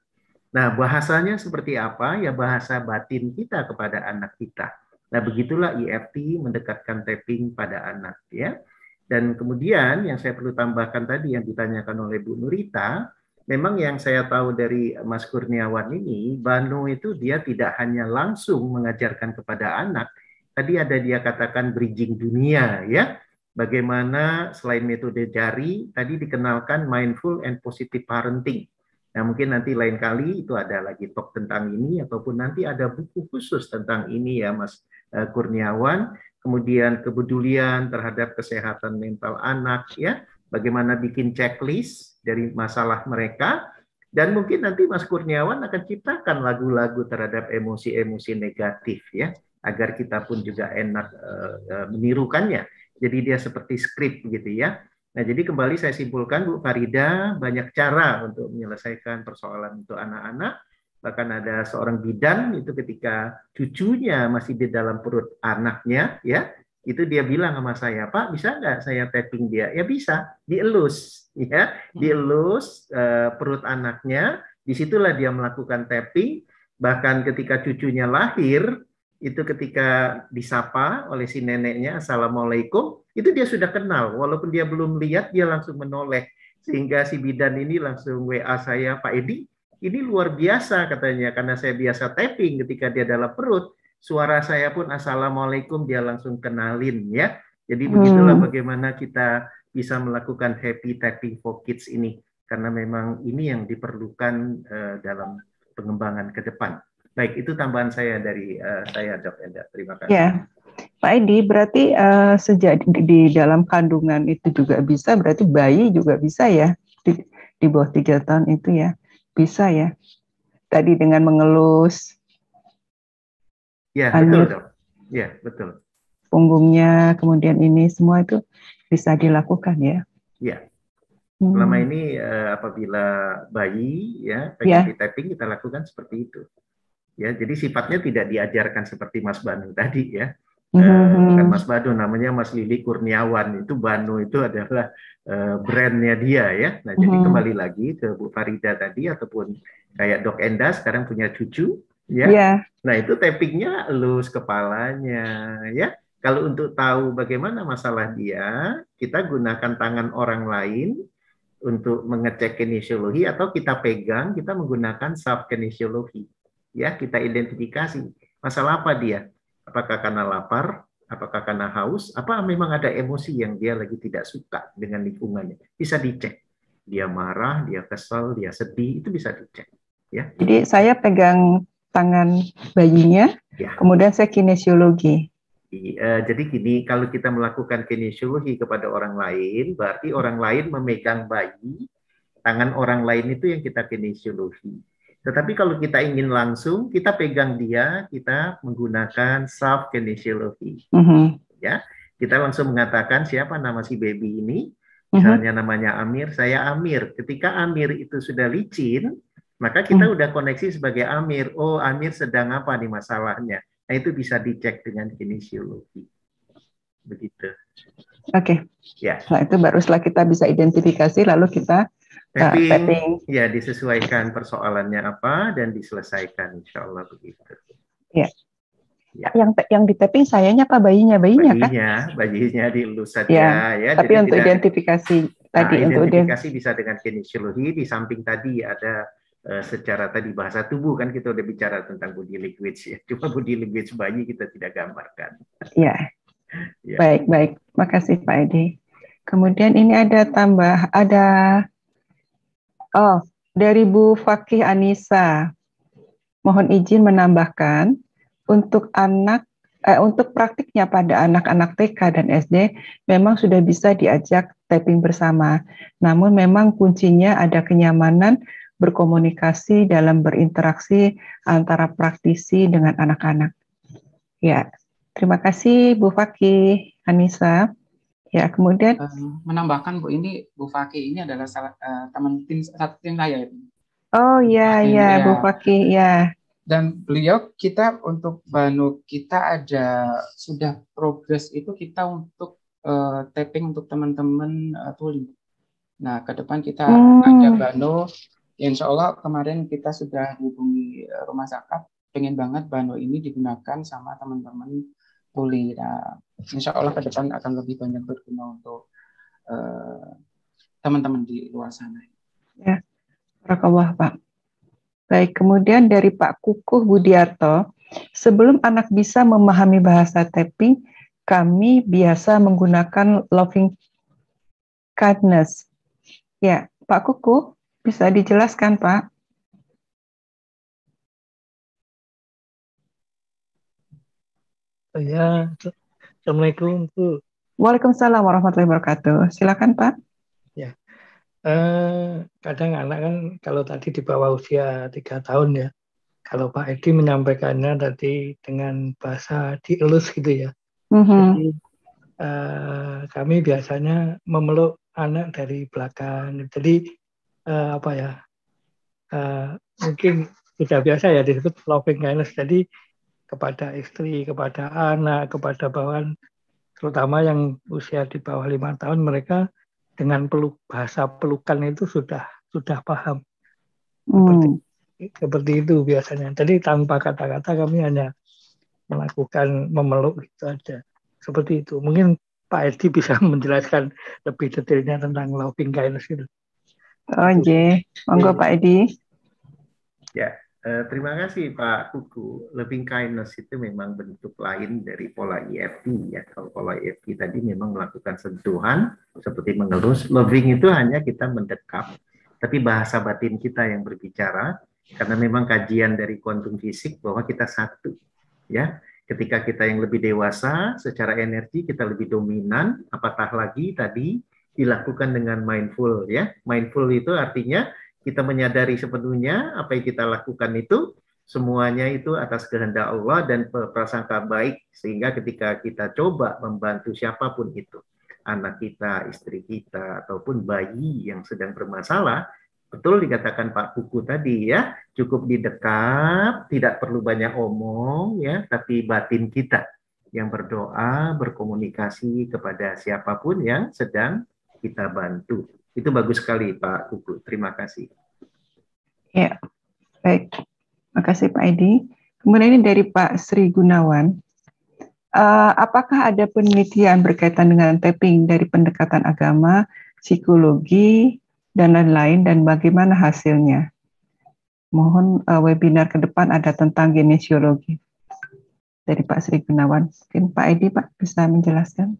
Nah, bahasanya seperti apa? Ya bahasa batin kita kepada anak kita. Nah, begitulah EFT mendekatkan tapping pada anak ya. Dan kemudian yang saya perlu tambahkan tadi yang ditanyakan oleh Bu Nurita, memang yang saya tahu dari Mas Kurniawan ini, Bano itu dia tidak hanya langsung mengajarkan kepada anak, tadi ada dia katakan bridging dunia ya. Bagaimana selain metode jari, tadi dikenalkan mindful and positive parenting. Nah mungkin nanti lain kali itu ada lagi talk tentang ini, ataupun nanti ada buku khusus tentang ini ya Mas Kurniawan. Kemudian kepedulian terhadap kesehatan mental anak ya. Bagaimana bikin checklist dari masalah mereka. Dan mungkin nanti Mas Kurniawan akan ciptakan lagu-lagu terhadap emosi-emosi negatif ya. Agar kita pun juga enak menirukannya. Jadi dia seperti skrip gitu ya. Nah jadi kembali saya simpulkan Bu Farida, banyak cara untuk menyelesaikan persoalan untuk anak-anak. Bahkan ada seorang bidan itu ketika cucunya masih di dalam perut anaknya ya, itu dia bilang sama saya, Pak bisa nggak saya tapping dia? Ya bisa, dielus ya, dielus perut anaknya, disitulah dia melakukan tapping. Bahkan ketika cucunya lahir, itu ketika disapa oleh si neneknya, Assalamualaikum, itu dia sudah kenal. Walaupun dia belum lihat, dia langsung menoleh. Sehingga si bidan ini langsung WA saya, Pak Edi, ini luar biasa katanya, karena saya biasa tapping ketika dia dalam perut, suara saya pun Assalamualaikum, dia langsung kenalin ya. Jadi begitulah bagaimana kita bisa melakukan happy tapping for kids ini. Karena memang ini yang diperlukan dalam pengembangan ke depan. Baik, itu tambahan saya dari saya, Dok Enda. Terima kasih. Ya, Pak Edi, berarti sejak di dalam kandungan itu juga bisa, berarti bayi juga bisa ya, di bawah 3 tahun itu ya, bisa ya. Tadi dengan mengelus. Ya, betul, Dok. Ya, betul. Punggungnya, kemudian ini semua itu bisa dilakukan ya. Ya. Selama ini apabila bayi ya pengen tapping kita lakukan seperti itu. Ya, jadi sifatnya tidak diajarkan seperti Mas Banu tadi ya. Bukan Mas Banu, namanya Mas Lili Kurniawan. Itu Banu itu adalah brandnya dia ya. Nah, jadi kembali lagi ke Bu Farida tadi ataupun kayak Dok Enda sekarang punya cucu ya. Nah, itu tappingnya elus kepalanya ya. Kalau untuk tahu bagaimana masalah dia, kita gunakan tangan orang lain untuk mengecek kinesiologi atau kita pegang, kita menggunakan self kinesiologi. Ya, kita identifikasi masalah apa dia, apakah karena lapar, apakah karena haus, apa memang ada emosi yang dia lagi tidak suka dengan lingkungannya, bisa dicek, dia marah, dia kesal, dia sedih, itu bisa dicek ya. Jadi saya pegang tangan bayinya, kemudian saya kinesiologi. Jadi gini, kalau kita melakukan kinesiologi kepada orang lain, berarti orang lain memegang bayi, tangan orang lain itu yang kita kinesiologi. Tetapi kalau kita ingin langsung, kita pegang dia, kita menggunakan self kinesiologi. Ya, kita langsung mengatakan siapa nama si baby ini. Misalnya namanya Amir, saya Amir. Ketika Amir itu sudah licin, maka kita udah koneksi sebagai Amir. Oh, Amir sedang apa nih masalahnya? Nah, itu bisa dicek dengan kinesiologi. Begitu. Oke. Ya. Nah, itu baru setelah kita bisa identifikasi, lalu kita tapping. Ya, disesuaikan persoalannya apa dan diselesaikan, insya Allah begitu. Ya. Ya. Yang di tapping sayanya apa bayinya kan? Bayinya dielus saja ya. Tapi jadi untuk tidak, identifikasi tadi identifikasi bisa dengan kinesiologi. Di samping tadi ada secara tadi bahasa tubuh kan kita udah bicara tentang body language ya. Cuma body language bayi kita tidak gambarkan. Ya. Baik. Makasih Pak Edi. Kemudian ini ada dari Bu Fakih Anissa. Mohon izin menambahkan untuk praktiknya pada anak-anak TK dan SD memang sudah bisa diajak tapping bersama. Namun memang kuncinya ada kenyamanan berkomunikasi dalam berinteraksi antara praktisi dengan anak-anak. Ya, terima kasih Bu Fakih Anissa. Ya, kemudian menambahkan Bu, ini Bu Fakih ini adalah satu tim saya. Oh iya, Bu Fakih ya. Dan beliau kita untuk Banu kita sudah progres itu kita untuk tapping untuk teman-teman tuli. Nah, ke depan kita ada Banu. Insya Allah kemarin kita sudah hubungi rumah zakat, pengen banget Banu ini digunakan sama teman-teman tuli. Nah, insya Allah ke depan akan lebih banyak berguna untuk teman-teman di luar sana. Ya, barakallah Pak. Baik, kemudian dari Pak Kukuh Budiarto, sebelum anak bisa memahami bahasa tapping, kami biasa menggunakan loving kindness. Ya, Pak Kukuh, bisa dijelaskan Pak? Ya, Assalamualaikum Bu. Waalaikumsalam warahmatullahi wabarakatuh. Silakan Pak. Ya, kadang anak kan kalau tadi di bawah usia 3 tahun ya, kalau Pak Edi menyampaikannya tadi dengan bahasa dielus gitu ya. Jadi kami biasanya memeluk anak dari belakang. Jadi mungkin sudah biasa ya disebut loving kindness. Jadi kepada istri, kepada anak, kepada bawaan, terutama yang usia di bawah 5 tahun, mereka dengan bahasa pelukan itu sudah paham. Seperti itu biasanya. Jadi tanpa kata-kata kami hanya melakukan memeluk itu aja. Seperti itu. Mungkin Pak Edi bisa menjelaskan lebih detailnya tentang loving kindness itu. Monggo Pak Edi. Ya, terima kasih Pak Kuku. Loving kindness itu memang bentuk lain dari pola EFT ya. Kalau pola EFT tadi memang melakukan sentuhan seperti mengelus. Loving itu hanya kita mendekap, tapi bahasa batin kita yang berbicara. Karena memang kajian dari kuantum fisik bahwa kita satu, ya. Ketika kita yang lebih dewasa, secara energi kita lebih dominan. Apatah lagi tadi dilakukan dengan mindful, ya. Mindful itu artinya kita menyadari sepenuhnya apa yang kita lakukan itu semuanya itu atas kehendak Allah dan prasangka baik, sehingga ketika kita coba membantu siapapun itu, anak kita, istri kita, ataupun bayi yang sedang bermasalah, betul dikatakan Pak Kuku tadi ya, cukup didekap, tidak perlu banyak omong ya, tapi batin kita yang berdoa, berkomunikasi kepada siapapun yang sedang kita bantu. Itu bagus sekali Pak Kuku, terima kasih. Ya, baik. Terima kasih Pak Edi. Kemudian ini dari Pak Sri Gunawan. Apakah ada penelitian berkaitan dengan tapping dari pendekatan agama, psikologi, dan lain-lain, dan bagaimana hasilnya? Mohon webinar ke depan ada tentang genesiologi. Dari Pak Sri Gunawan. Mungkin Pak Edi Pak bisa menjelaskan.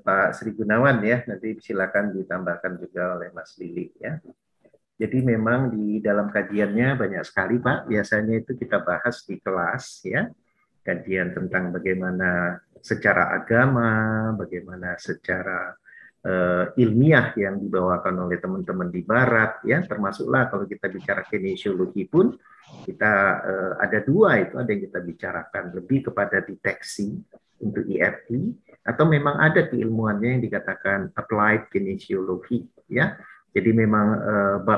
Pak Sri Gunawan ya, nanti silakan ditambahkan juga oleh Mas Lili ya. Jadi memang di dalam kajiannya banyak sekali Pak, biasanya itu kita bahas di kelas ya. kajian tentang bagaimana secara agama, bagaimana secara ilmiah yang dibawakan oleh teman-teman di Barat, ya, termasuklah kalau kita bicara kinesiologi pun kita ada dua itu, ada yang kita bicarakan lebih kepada deteksi untuk EFT, atau memang ada keilmuannya yang dikatakan applied kinesiologi, ya. Jadi memang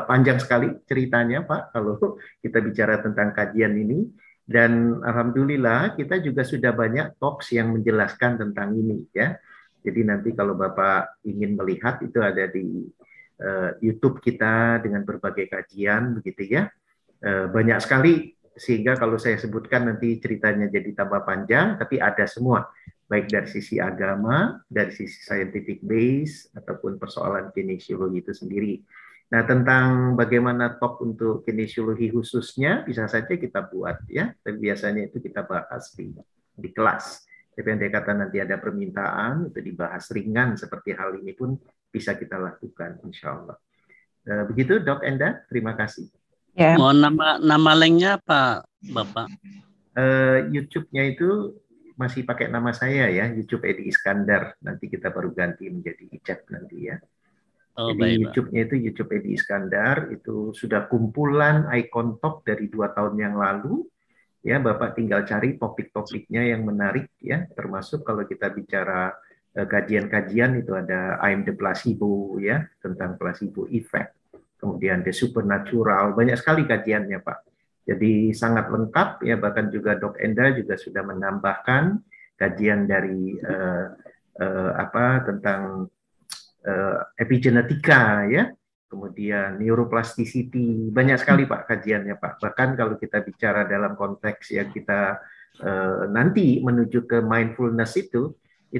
panjang sekali ceritanya, Pak, kalau kita bicara tentang kajian ini. Dan alhamdulillah kita juga sudah banyak talks yang menjelaskan tentang ini, ya. Jadi nanti kalau Bapak ingin melihat itu ada di YouTube kita dengan berbagai kajian, begitu ya. Banyak sekali sehingga kalau saya sebutkan nanti ceritanya jadi tambah panjang, tapi ada semua, baik dari sisi agama, dari sisi scientific base, ataupun persoalan kinesiologi itu sendiri. Nah, tentang bagaimana talk untuk kinesiologi khususnya bisa saja kita buat, ya. Tapi biasanya itu kita bahas di kelas. Tapi andai kata nanti ada permintaan untuk dibahas ringan seperti hal ini pun bisa kita lakukan, insya Allah. Begitu, Dok Enda. Terima kasih. Ya. Mohon nama linknya apa, Bapak? YouTube-nya itu masih pakai nama saya ya, YouTube Edi Iskandar. Nanti kita baru ganti menjadi Icep nanti ya. Oh, jadi baik, YouTube-nya itu YouTube Edi Iskandar, itu sudah kumpulan icon talk dari 2 tahun yang lalu. Ya, Bapak tinggal cari topik-topiknya yang menarik ya, termasuk kalau kita bicara kajian-kajian itu ada I'm the placebo ya, tentang placebo effect. Kemudian the supernatural, banyak sekali kajiannya, Pak. Jadi sangat lengkap ya, bahkan juga Dok Enda juga sudah menambahkan kajian dari tentang epigenetika ya, kemudian neuroplasticity, banyak sekali Pak kajiannya Pak. Bahkan kalau kita bicara dalam konteks ya kita nanti menuju ke mindfulness itu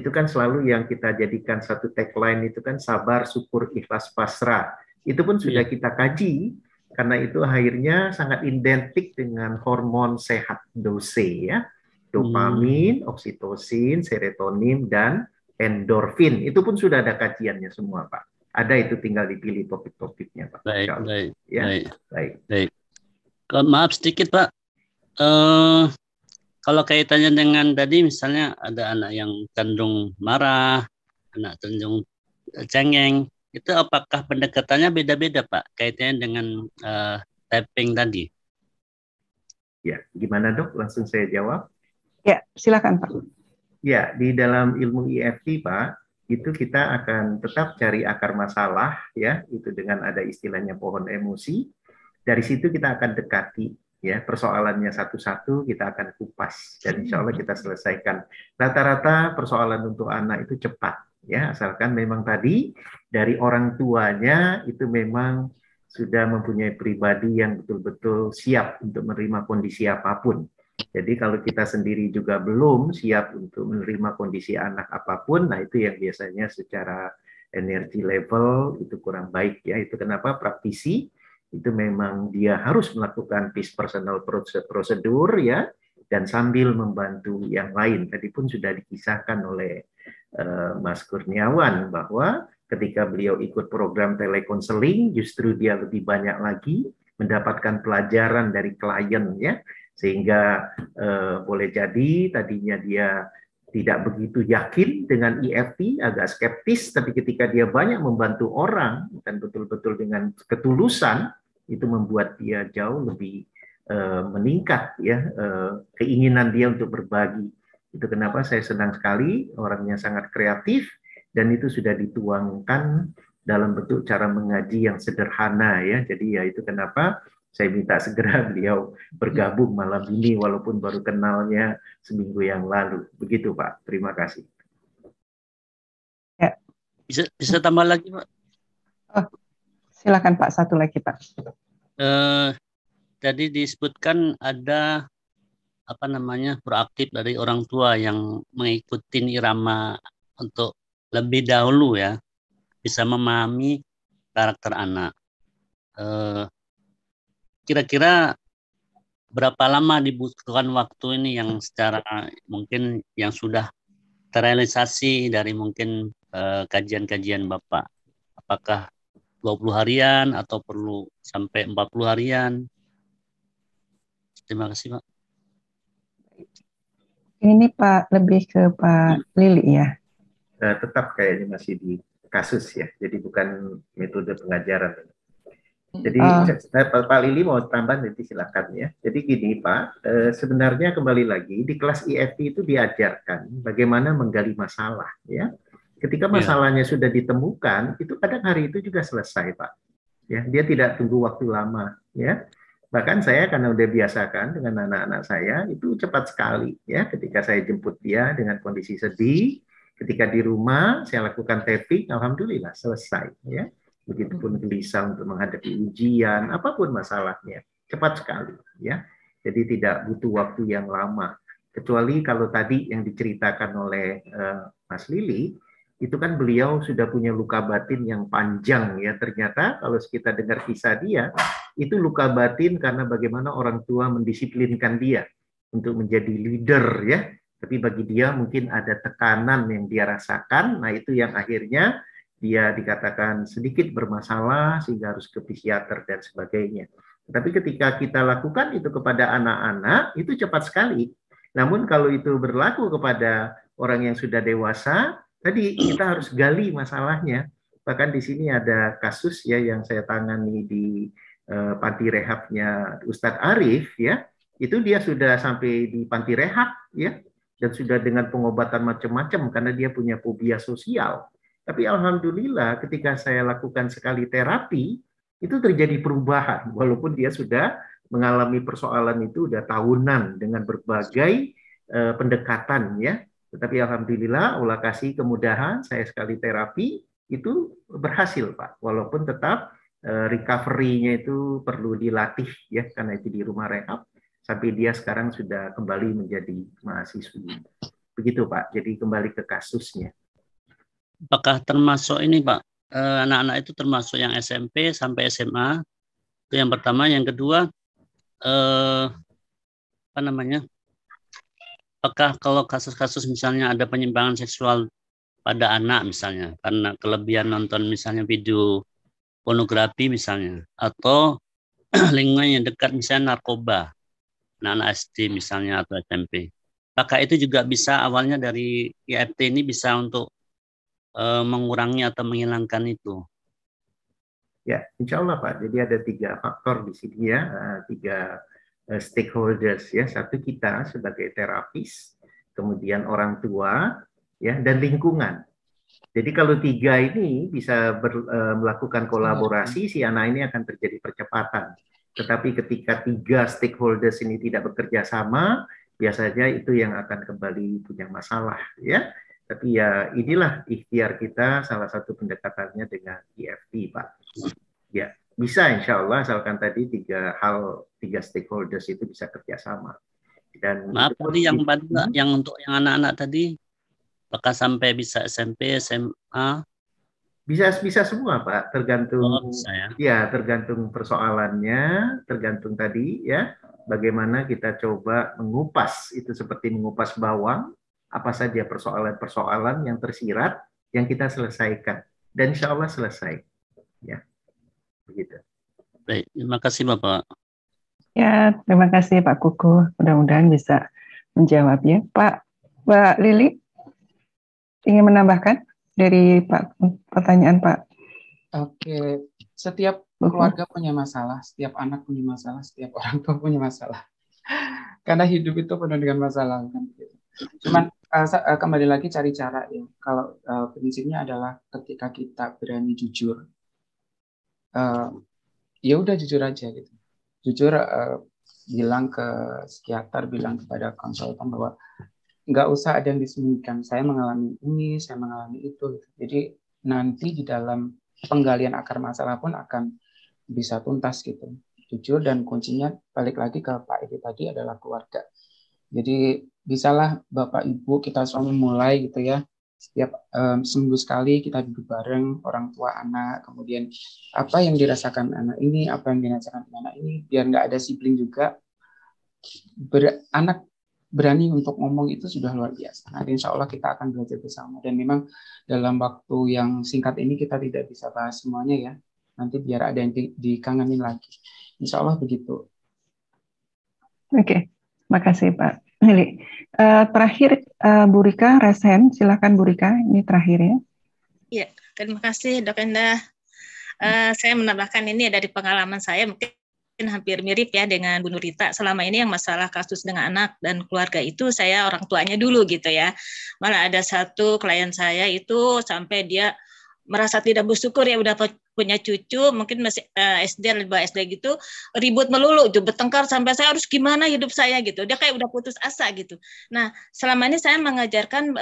kan selalu yang kita jadikan satu tagline itu kan sabar, syukur, ikhlas, pasrah. Itu pun sudah kita kaji, karena itu akhirnya sangat identik dengan hormon sehat dose ya, dopamin, oksitosin, serotonin, dan endorfin. Itu pun sudah ada kajiannya semua Pak. Ada, itu tinggal dipilih topik-topiknya Pak. Baik. Maaf sedikit Pak. Kalau kaitannya dengan tadi misalnya ada anak yang cenderung marah, anak cenderung cengeng, itu apakah pendekatannya beda-beda Pak kaitannya dengan typing tadi? Ya, gimana Dok? Langsung saya jawab. Ya, silakan Pak. Ya, di dalam ilmu EFT Pak, itu kita akan tetap cari akar masalah ya, itu dengan ada istilahnya pohon emosi. Dari situ kita akan dekati ya, persoalannya satu-satu kita akan kupas dan insya Allah kita selesaikan. Rata-rata persoalan untuk anak itu cepat ya, asalkan memang tadi dari orang tuanya itu memang sudah mempunyai pribadi yang betul-betul siap untuk menerima kondisi apapun. Jadi kalau kita sendiri juga belum siap untuk menerima kondisi anak apapun, nah itu yang biasanya secara energi level itu kurang baik ya. Itu kenapa praktisi itu memang dia harus melakukan peace personal prosedur ya, dan sambil membantu yang lain. Tadi pun sudah dikisahkan oleh Mas Kurniawan bahwa ketika beliau ikut program telekonseling, justru dia lebih banyak lagi mendapatkan pelajaran dari klien ya. Sehingga boleh jadi tadinya dia tidak begitu yakin dengan EFT, agak skeptis, tapi ketika dia banyak membantu orang dan betul-betul dengan ketulusan, itu membuat dia jauh lebih meningkat ya, keinginan dia untuk berbagi. Itu kenapa saya senang sekali, orangnya sangat kreatif dan itu sudah dituangkan dalam bentuk cara mengaji yang sederhana ya. Jadi ya itu kenapa saya minta segera beliau bergabung malam ini walaupun baru kenalnya seminggu yang lalu. Begitu Pak, terima kasih. Ya. Bisa tambah lagi Pak? Oh, silakan Pak, satu lagi Pak. Tadi disebutkan ada proaktif dari orang tua yang mengikuti irama untuk lebih dahulu ya, bisa memahami karakter anak. Kira-kira berapa lama dibutuhkan waktu ini yang secara mungkin yang sudah terrealisasi dari mungkin kajian-kajian Bapak? Apakah 20 harian atau perlu sampai 40 harian? Terima kasih Pak. ini Pak, lebih ke Pak Lili ya. Tetap kayaknya masih di kasus ya, jadi bukan metode pengajaran. Jadi Pak Lili mau tambah nanti silakan ya. Jadi gini Pak, sebenarnya kembali lagi di kelas EFT itu diajarkan bagaimana menggali masalah ya. Ketika masalahnya sudah ditemukan, itu kadang hari itu juga selesai Pak. Ya, dia tidak tunggu waktu lama ya. Bahkan saya karena udah biasakan dengan anak-anak saya itu cepat sekali ya. Ketika saya jemput dia dengan kondisi sedih, ketika di rumah saya lakukan tapping, alhamdulillah selesai ya. Begitupun gelisah untuk menghadapi ujian, apapun masalahnya, cepat sekali ya. Jadi tidak butuh waktu yang lama. Kecuali kalau tadi yang diceritakan oleh Mas Lili, itu kan beliau sudah punya luka batin yang panjang ya. Ternyata kalau kita dengar kisah dia, itu luka batin karena bagaimana orang tua mendisiplinkan dia untuk menjadi leader ya. Tapi bagi dia mungkin ada tekanan yang dia rasakan, nah itu yang akhirnya dia dikatakan sedikit bermasalah sehingga harus ke psikiater dan sebagainya. Tapi ketika kita lakukan itu kepada anak-anak, itu cepat sekali. Namun kalau itu berlaku kepada orang yang sudah dewasa, tadi kita harus gali masalahnya. Bahkan di sini ada kasus ya yang saya tangani di panti rehabnya Ustadz Arif ya. Itu dia sudah sampai di panti rehab ya, dan sudah dengan pengobatan macam-macam karena dia punya fobia sosial. Tapi alhamdulillah ketika saya lakukan sekali terapi, itu terjadi perubahan. Walaupun dia sudah mengalami persoalan itu udah tahunan dengan berbagai pendekatan ya. Tetapi alhamdulillah Allah kasih kemudahan, saya sekali terapi, itu berhasil Pak. Walaupun tetap recovery-nya itu perlu dilatih ya, karena itu di rumah rehab. Sampai dia sekarang sudah kembali menjadi mahasiswi. Begitu Pak, jadi kembali ke kasusnya. Apakah termasuk ini Pak, anak-anak itu termasuk yang SMP sampai SMA? Itu yang pertama. Yang kedua, apa namanya? Apakah kalau kasus-kasus misalnya ada penyimpangan seksual pada anak misalnya, karena kelebihan nonton misalnya video pornografi misalnya, atau lingkungan yang dekat misalnya narkoba, anak-anak SD misalnya atau SMP. Apakah itu juga bisa awalnya dari EFT ini bisa untuk mengurangi atau menghilangkan itu? Ya, insya Allah Pak. Jadi ada 3 faktor di sini ya, 3 stakeholders ya. Satu kita sebagai terapis, kemudian orang tua ya, dan lingkungan. Jadi kalau 3 ini bisa melakukan kolaborasi, si anak ini akan terjadi percepatan. Tetapi ketika 3 stakeholders ini tidak bekerja sama, biasanya itu yang akan kembali punya masalah ya. Tapi ya inilah ikhtiar kita, salah satu pendekatannya dengan EFT Pak. Ya bisa insya Allah asalkan tadi 3 stakeholders itu bisa kerjasama. Dan maaf tadi yang untuk yang anak-anak tadi, apakah sampai bisa SMP, SMA? Bisa semua Pak, tergantung ya tergantung persoalannya, tergantung tadi ya bagaimana kita coba mengupas itu seperti mengupas bawang. Apa saja persoalan-persoalan yang tersirat yang kita selesaikan, dan insya Allah selesai ya, begitu. Baik, terima kasih Bapak. Ya, terima kasih Pak Kuku, mudah-mudahan bisa menjawab ya. Mbak Lili ingin menambahkan dari pertanyaan Pak? Oke, setiap keluarga punya masalah, setiap anak punya masalah, setiap orang tua punya masalah. Karena hidup itu penuh dengan masalah kan. Cuman kembali lagi cari cara ya. Kalau prinsipnya adalah ketika kita berani jujur, ya udah jujur aja gitu. Jujur bilang ke psikiater, bilang kepada konsultan bahwa nggak usah ada yang disembunyikan. Saya mengalami ini, saya mengalami itu. Gitu. Jadi nanti di dalam penggalian akar masalah pun akan bisa tuntas gitu. Jujur, dan kuncinya balik lagi ke Pak Edi tadi adalah keluarga. Jadi bisalah Bapak Ibu kita semua mulai gitu ya, setiap seminggu sekali kita duduk bareng orang tua anak, kemudian apa yang dirasakan anak ini, apa yang dirasakan anak ini, biar nggak ada sibling juga. Anak berani untuk ngomong itu sudah luar biasa. Nah, insya Allah kita akan belajar bersama, dan memang dalam waktu yang singkat ini kita tidak bisa bahas semuanya ya, nanti biar ada yang dikangenin lagi. Insya Allah begitu. Oke. Makasih Pak Lili. Terakhir Bu Rika, Resen, silakan Bu Rika, ini terakhir ya. Iya, terima kasih Dok Endah. Saya menambahkan ini dari pengalaman saya mungkin hampir mirip ya dengan Bu Nurita. Selama ini yang masalah kasus dengan anak dan keluarga itu saya orang tuanya dulu gitu ya. Malah ada satu klien saya itu sampai dia merasa tidak bersyukur ya udah punya cucu, mungkin masih SD atau SD gitu, ribut melulu, itu bertengkar sampai saya harus gimana hidup saya gitu. Dia kayak udah putus asa gitu. Nah, selama ini saya mengajarkan,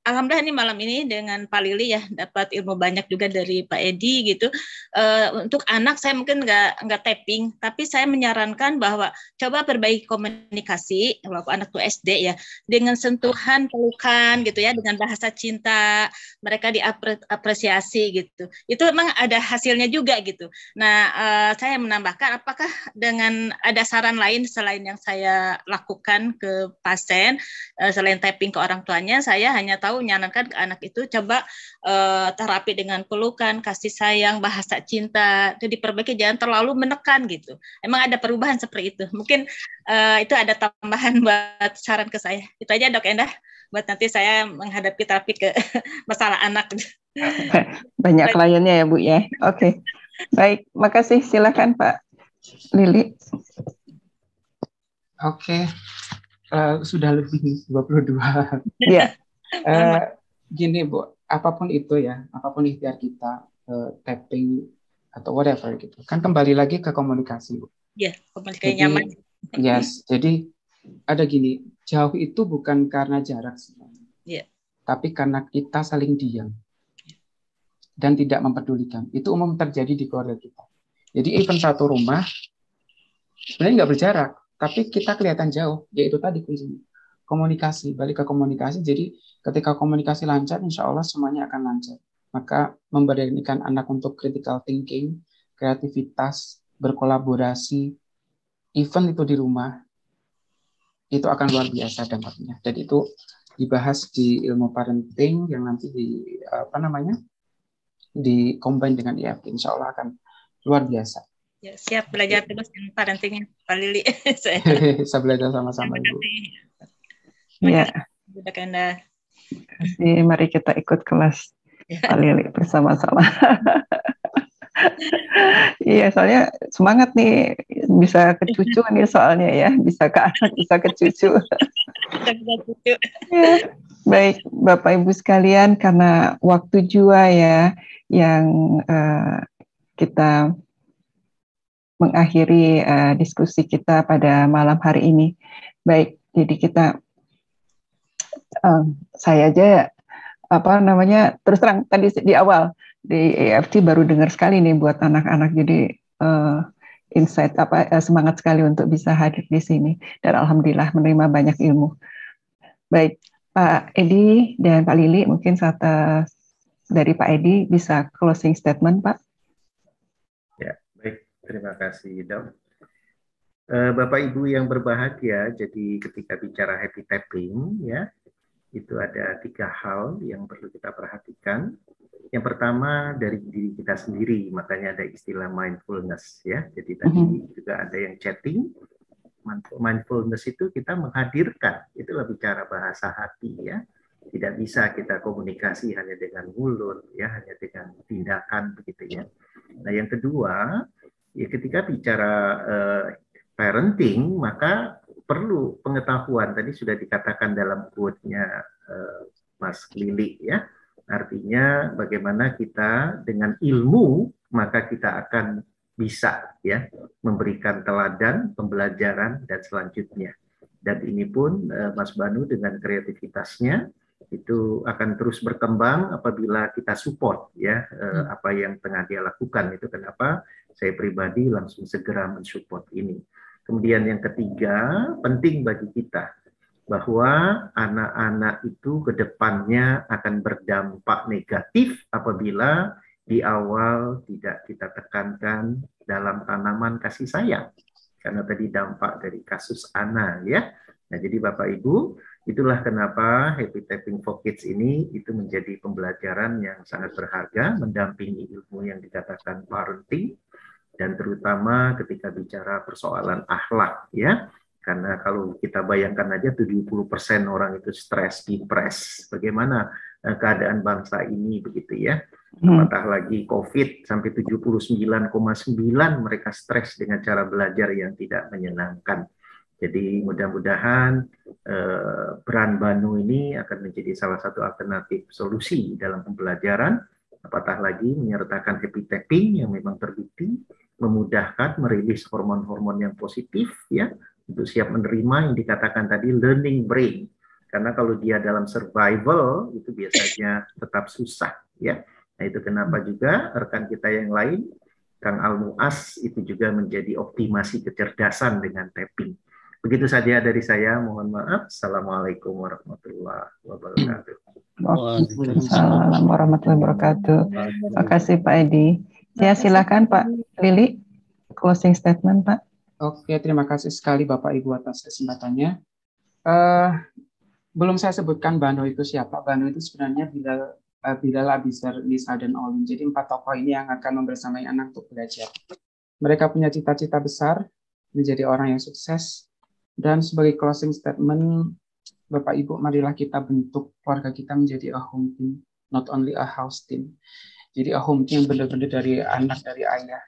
alhamdulillah ini malam ini dengan Pak Lili ya dapat ilmu banyak juga dari Pak Edi gitu. Untuk anak saya mungkin nggak tapping, tapi saya menyarankan bahwa coba perbaiki komunikasi walaupun anak tuh SD ya, dengan sentuhan pelukan gitu ya, dengan bahasa cinta, mereka diapresiasi gitu. Itu memang ada hasilnya juga gitu. Nah, saya menambahkan apakah dengan ada saran lain selain yang saya lakukan ke pasien, selain tapping ke orang tuanya, saya hanya tahu menyarankan ke anak itu coba terapi dengan pelukan, kasih sayang, bahasa cinta, itu diperbaiki, jangan terlalu menekan gitu. Emang ada perubahan seperti itu. Mungkin itu ada tambahan buat saran ke saya. Itu aja Dok Endah, buat nanti saya menghadapi terapi ke masalah anak. Banyak kliennya ya Bu ya. Oke. Baik, makasih. Silakan Pak Lili. Oke. Sudah lebih 22. Iya. Gini Bu, apapun itu ya, apapun ikhtiar kita, tapping atau whatever gitu, kan kembali lagi ke komunikasi Bu. Iya, komunikasi nyaman. Yes, jadi ada gini, jauh itu bukan karena jarak sebenarnya. Iya. Tapi karena kita saling diam dan tidak mempedulikan. Itu umum terjadi di keluarga kita. Jadi even satu rumah sebenarnya nggak berjarak, tapi kita kelihatan jauh. Yaitu tadi kuncinya komunikasi. Balik ke komunikasi. Jadi ketika komunikasi lancar, insya Allah semuanya akan lancar. Maka memberanikan anak untuk critical thinking, kreativitas, berkolaborasi, even itu di rumah, itu akan luar biasa dampaknya. Dan itu dibahas di ilmu parenting yang nanti di combine dengan EFT, insya Allah akan luar biasa. Ya, siap belajar terus dengan parentingnya Pak Lili. Saya belajar sama-sama Ibu. Ya. Dok Endah. Mari kita ikut kelas Pak Lili bersama-sama. Iya, soalnya semangat nih, bisa ke cucu nih soalnya ya, bisa ke anak, bisa ke cucu. Ya. Baik, Bapak Ibu sekalian, karena waktu jua ya yang kita mengakhiri diskusi kita pada malam hari ini. Baik, jadi kita saya aja terus terang tadi di awal di EFT baru dengar sekali nih buat anak-anak, jadi insight semangat sekali untuk bisa hadir di sini dan alhamdulillah menerima banyak ilmu. Baik, Pak Edi dan Pak Lili, mungkin dari Pak Edi bisa closing statement, Pak. Ya, baik, terima kasih Dok. Bapak Ibu yang berbahagia, jadi ketika bicara happy tapping ya, itu ada 3 hal yang perlu kita perhatikan. Yang pertama dari diri kita sendiri, makanya ada istilah mindfulness ya. Jadi tadi juga ada yang chatting. Mindfulness itu kita menghadirkan, itulah bicara bahasa hati ya. Tidak bisa kita komunikasi hanya dengan mulut ya, hanya dengan tindakan begitu ya. Nah, yang kedua, ya ketika bicara parenting, maka perlu pengetahuan. Tadi sudah dikatakan dalam quote-nya Mas Lili ya. Artinya bagaimana kita dengan ilmu maka kita akan bisa ya memberikan teladan, pembelajaran dan selanjutnya. Dan ini pun Mas Banu dengan kreativitasnya itu akan terus berkembang apabila kita support ya apa yang tengah dia lakukan. Itu kenapa saya pribadi langsung segera mensupport ini. Kemudian yang ketiga, penting bagi kita bahwa anak-anak itu ke depannya akan berdampak negatif apabila di awal tidak kita tekankan dalam tanaman kasih sayang. Karena tadi dampak dari kasus Ana ya. Nah, jadi Bapak Ibu, itulah kenapa Happy Tapping for Kids ini itu menjadi pembelajaran yang sangat berharga, mendampingi ilmu yang dikatakan parenting, dan terutama ketika bicara persoalan akhlak ya. Karena kalau kita bayangkan aja 70% orang itu stres, depres. Bagaimana keadaan bangsa ini begitu ya. Apatah lagi COVID sampai 79,9 mereka stres dengan cara belajar yang tidak menyenangkan. Jadi mudah-mudahan peran Banu ini akan menjadi salah satu alternatif solusi dalam pembelajaran. Apatah lagi menyertakan happy tapping yang memang terbukti memudahkan merilis hormon-hormon yang positif ya, untuk siap menerima yang dikatakan tadi learning brain. Karena kalau dia dalam survival itu biasanya tetap susah ya. Nah itu kenapa juga rekan kita yang lain, Kang Al-Mu'az itu juga menjadi optimasi kecerdasan dengan tapping. Begitu saja dari saya, mohon maaf. Assalamualaikum warahmatullahi wabarakatuh. Waalaikumsalam warahmatullahi wabarakatuh. Terima kasih Pak Edi. Ya silakan Pak Lili, closing statement Pak. Oke, terima kasih sekali Bapak Ibu atas kesempatannya. Belum saya sebutkan Banu itu siapa. Banu itu sebenarnya Bilal, Abizar, Nisa, dan Olin. Jadi 4 tokoh ini yang akan membersamai anak untuk belajar. Mereka punya cita-cita besar, menjadi orang yang sukses. Dan sebagai closing statement, Bapak Ibu, marilah kita bentuk keluarga kita menjadi a home team, not only a house team. Jadi a home team benar-benar dari anak, dari ayah.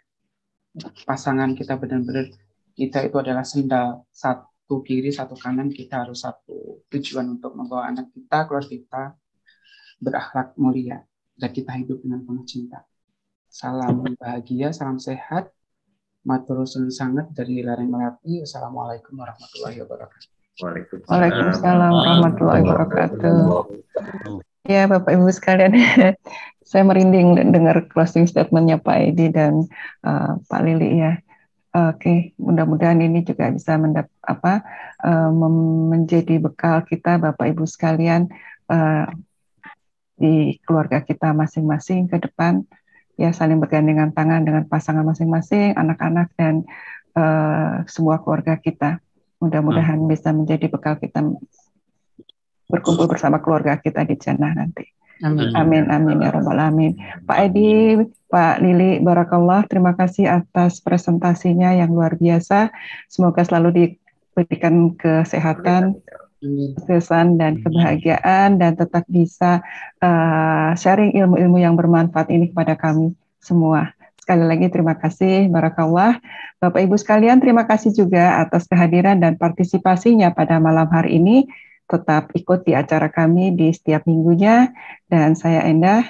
Pasangan kita benar-benar, kita itu adalah sendal, satu kiri, satu kanan, kita harus satu tujuan untuk membawa anak kita, keluarga kita, berakhlak mulia, dan kita hidup dengan penuh cinta. Salam bahagia, salam sehat, matur suwun sangat dari Lereng Merapi. Assalamualaikum warahmatullahi wabarakatuh. Waalaikumsalam warahmatullahi wabarakatuh. Ya Bapak Ibu sekalian, saya merinding dengar closing statementnya Pak Edi dan Pak Lili ya. Oke, mudah-mudahan ini juga bisa menjadi bekal kita Bapak Ibu sekalian di keluarga kita masing-masing ke depan, ya saling bergandengan tangan dengan pasangan masing-masing, anak-anak dan semua keluarga kita. Mudah-mudahan bisa menjadi bekal kita berkumpul bersama keluarga kita di jannah nanti. Amin. Amin, amin ya rabbal alamin. Pak Edi, Pak Lili, barakallah, terima kasih atas presentasinya yang luar biasa. Semoga selalu diberikan kesehatan, kesuksesan dan kebahagiaan, dan tetap bisa sharing ilmu-ilmu yang bermanfaat ini kepada kami semua. Sekali lagi terima kasih, barakallah. Bapak Ibu sekalian, terima kasih juga atas kehadiran dan partisipasinya pada malam hari ini. Tetap ikut di acara kami di setiap minggunya, dan saya Endah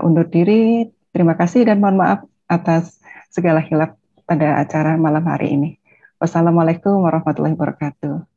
undur diri. Terima kasih dan mohon maaf atas segala khilaf pada acara malam hari ini. Wassalamualaikum warahmatullahi wabarakatuh.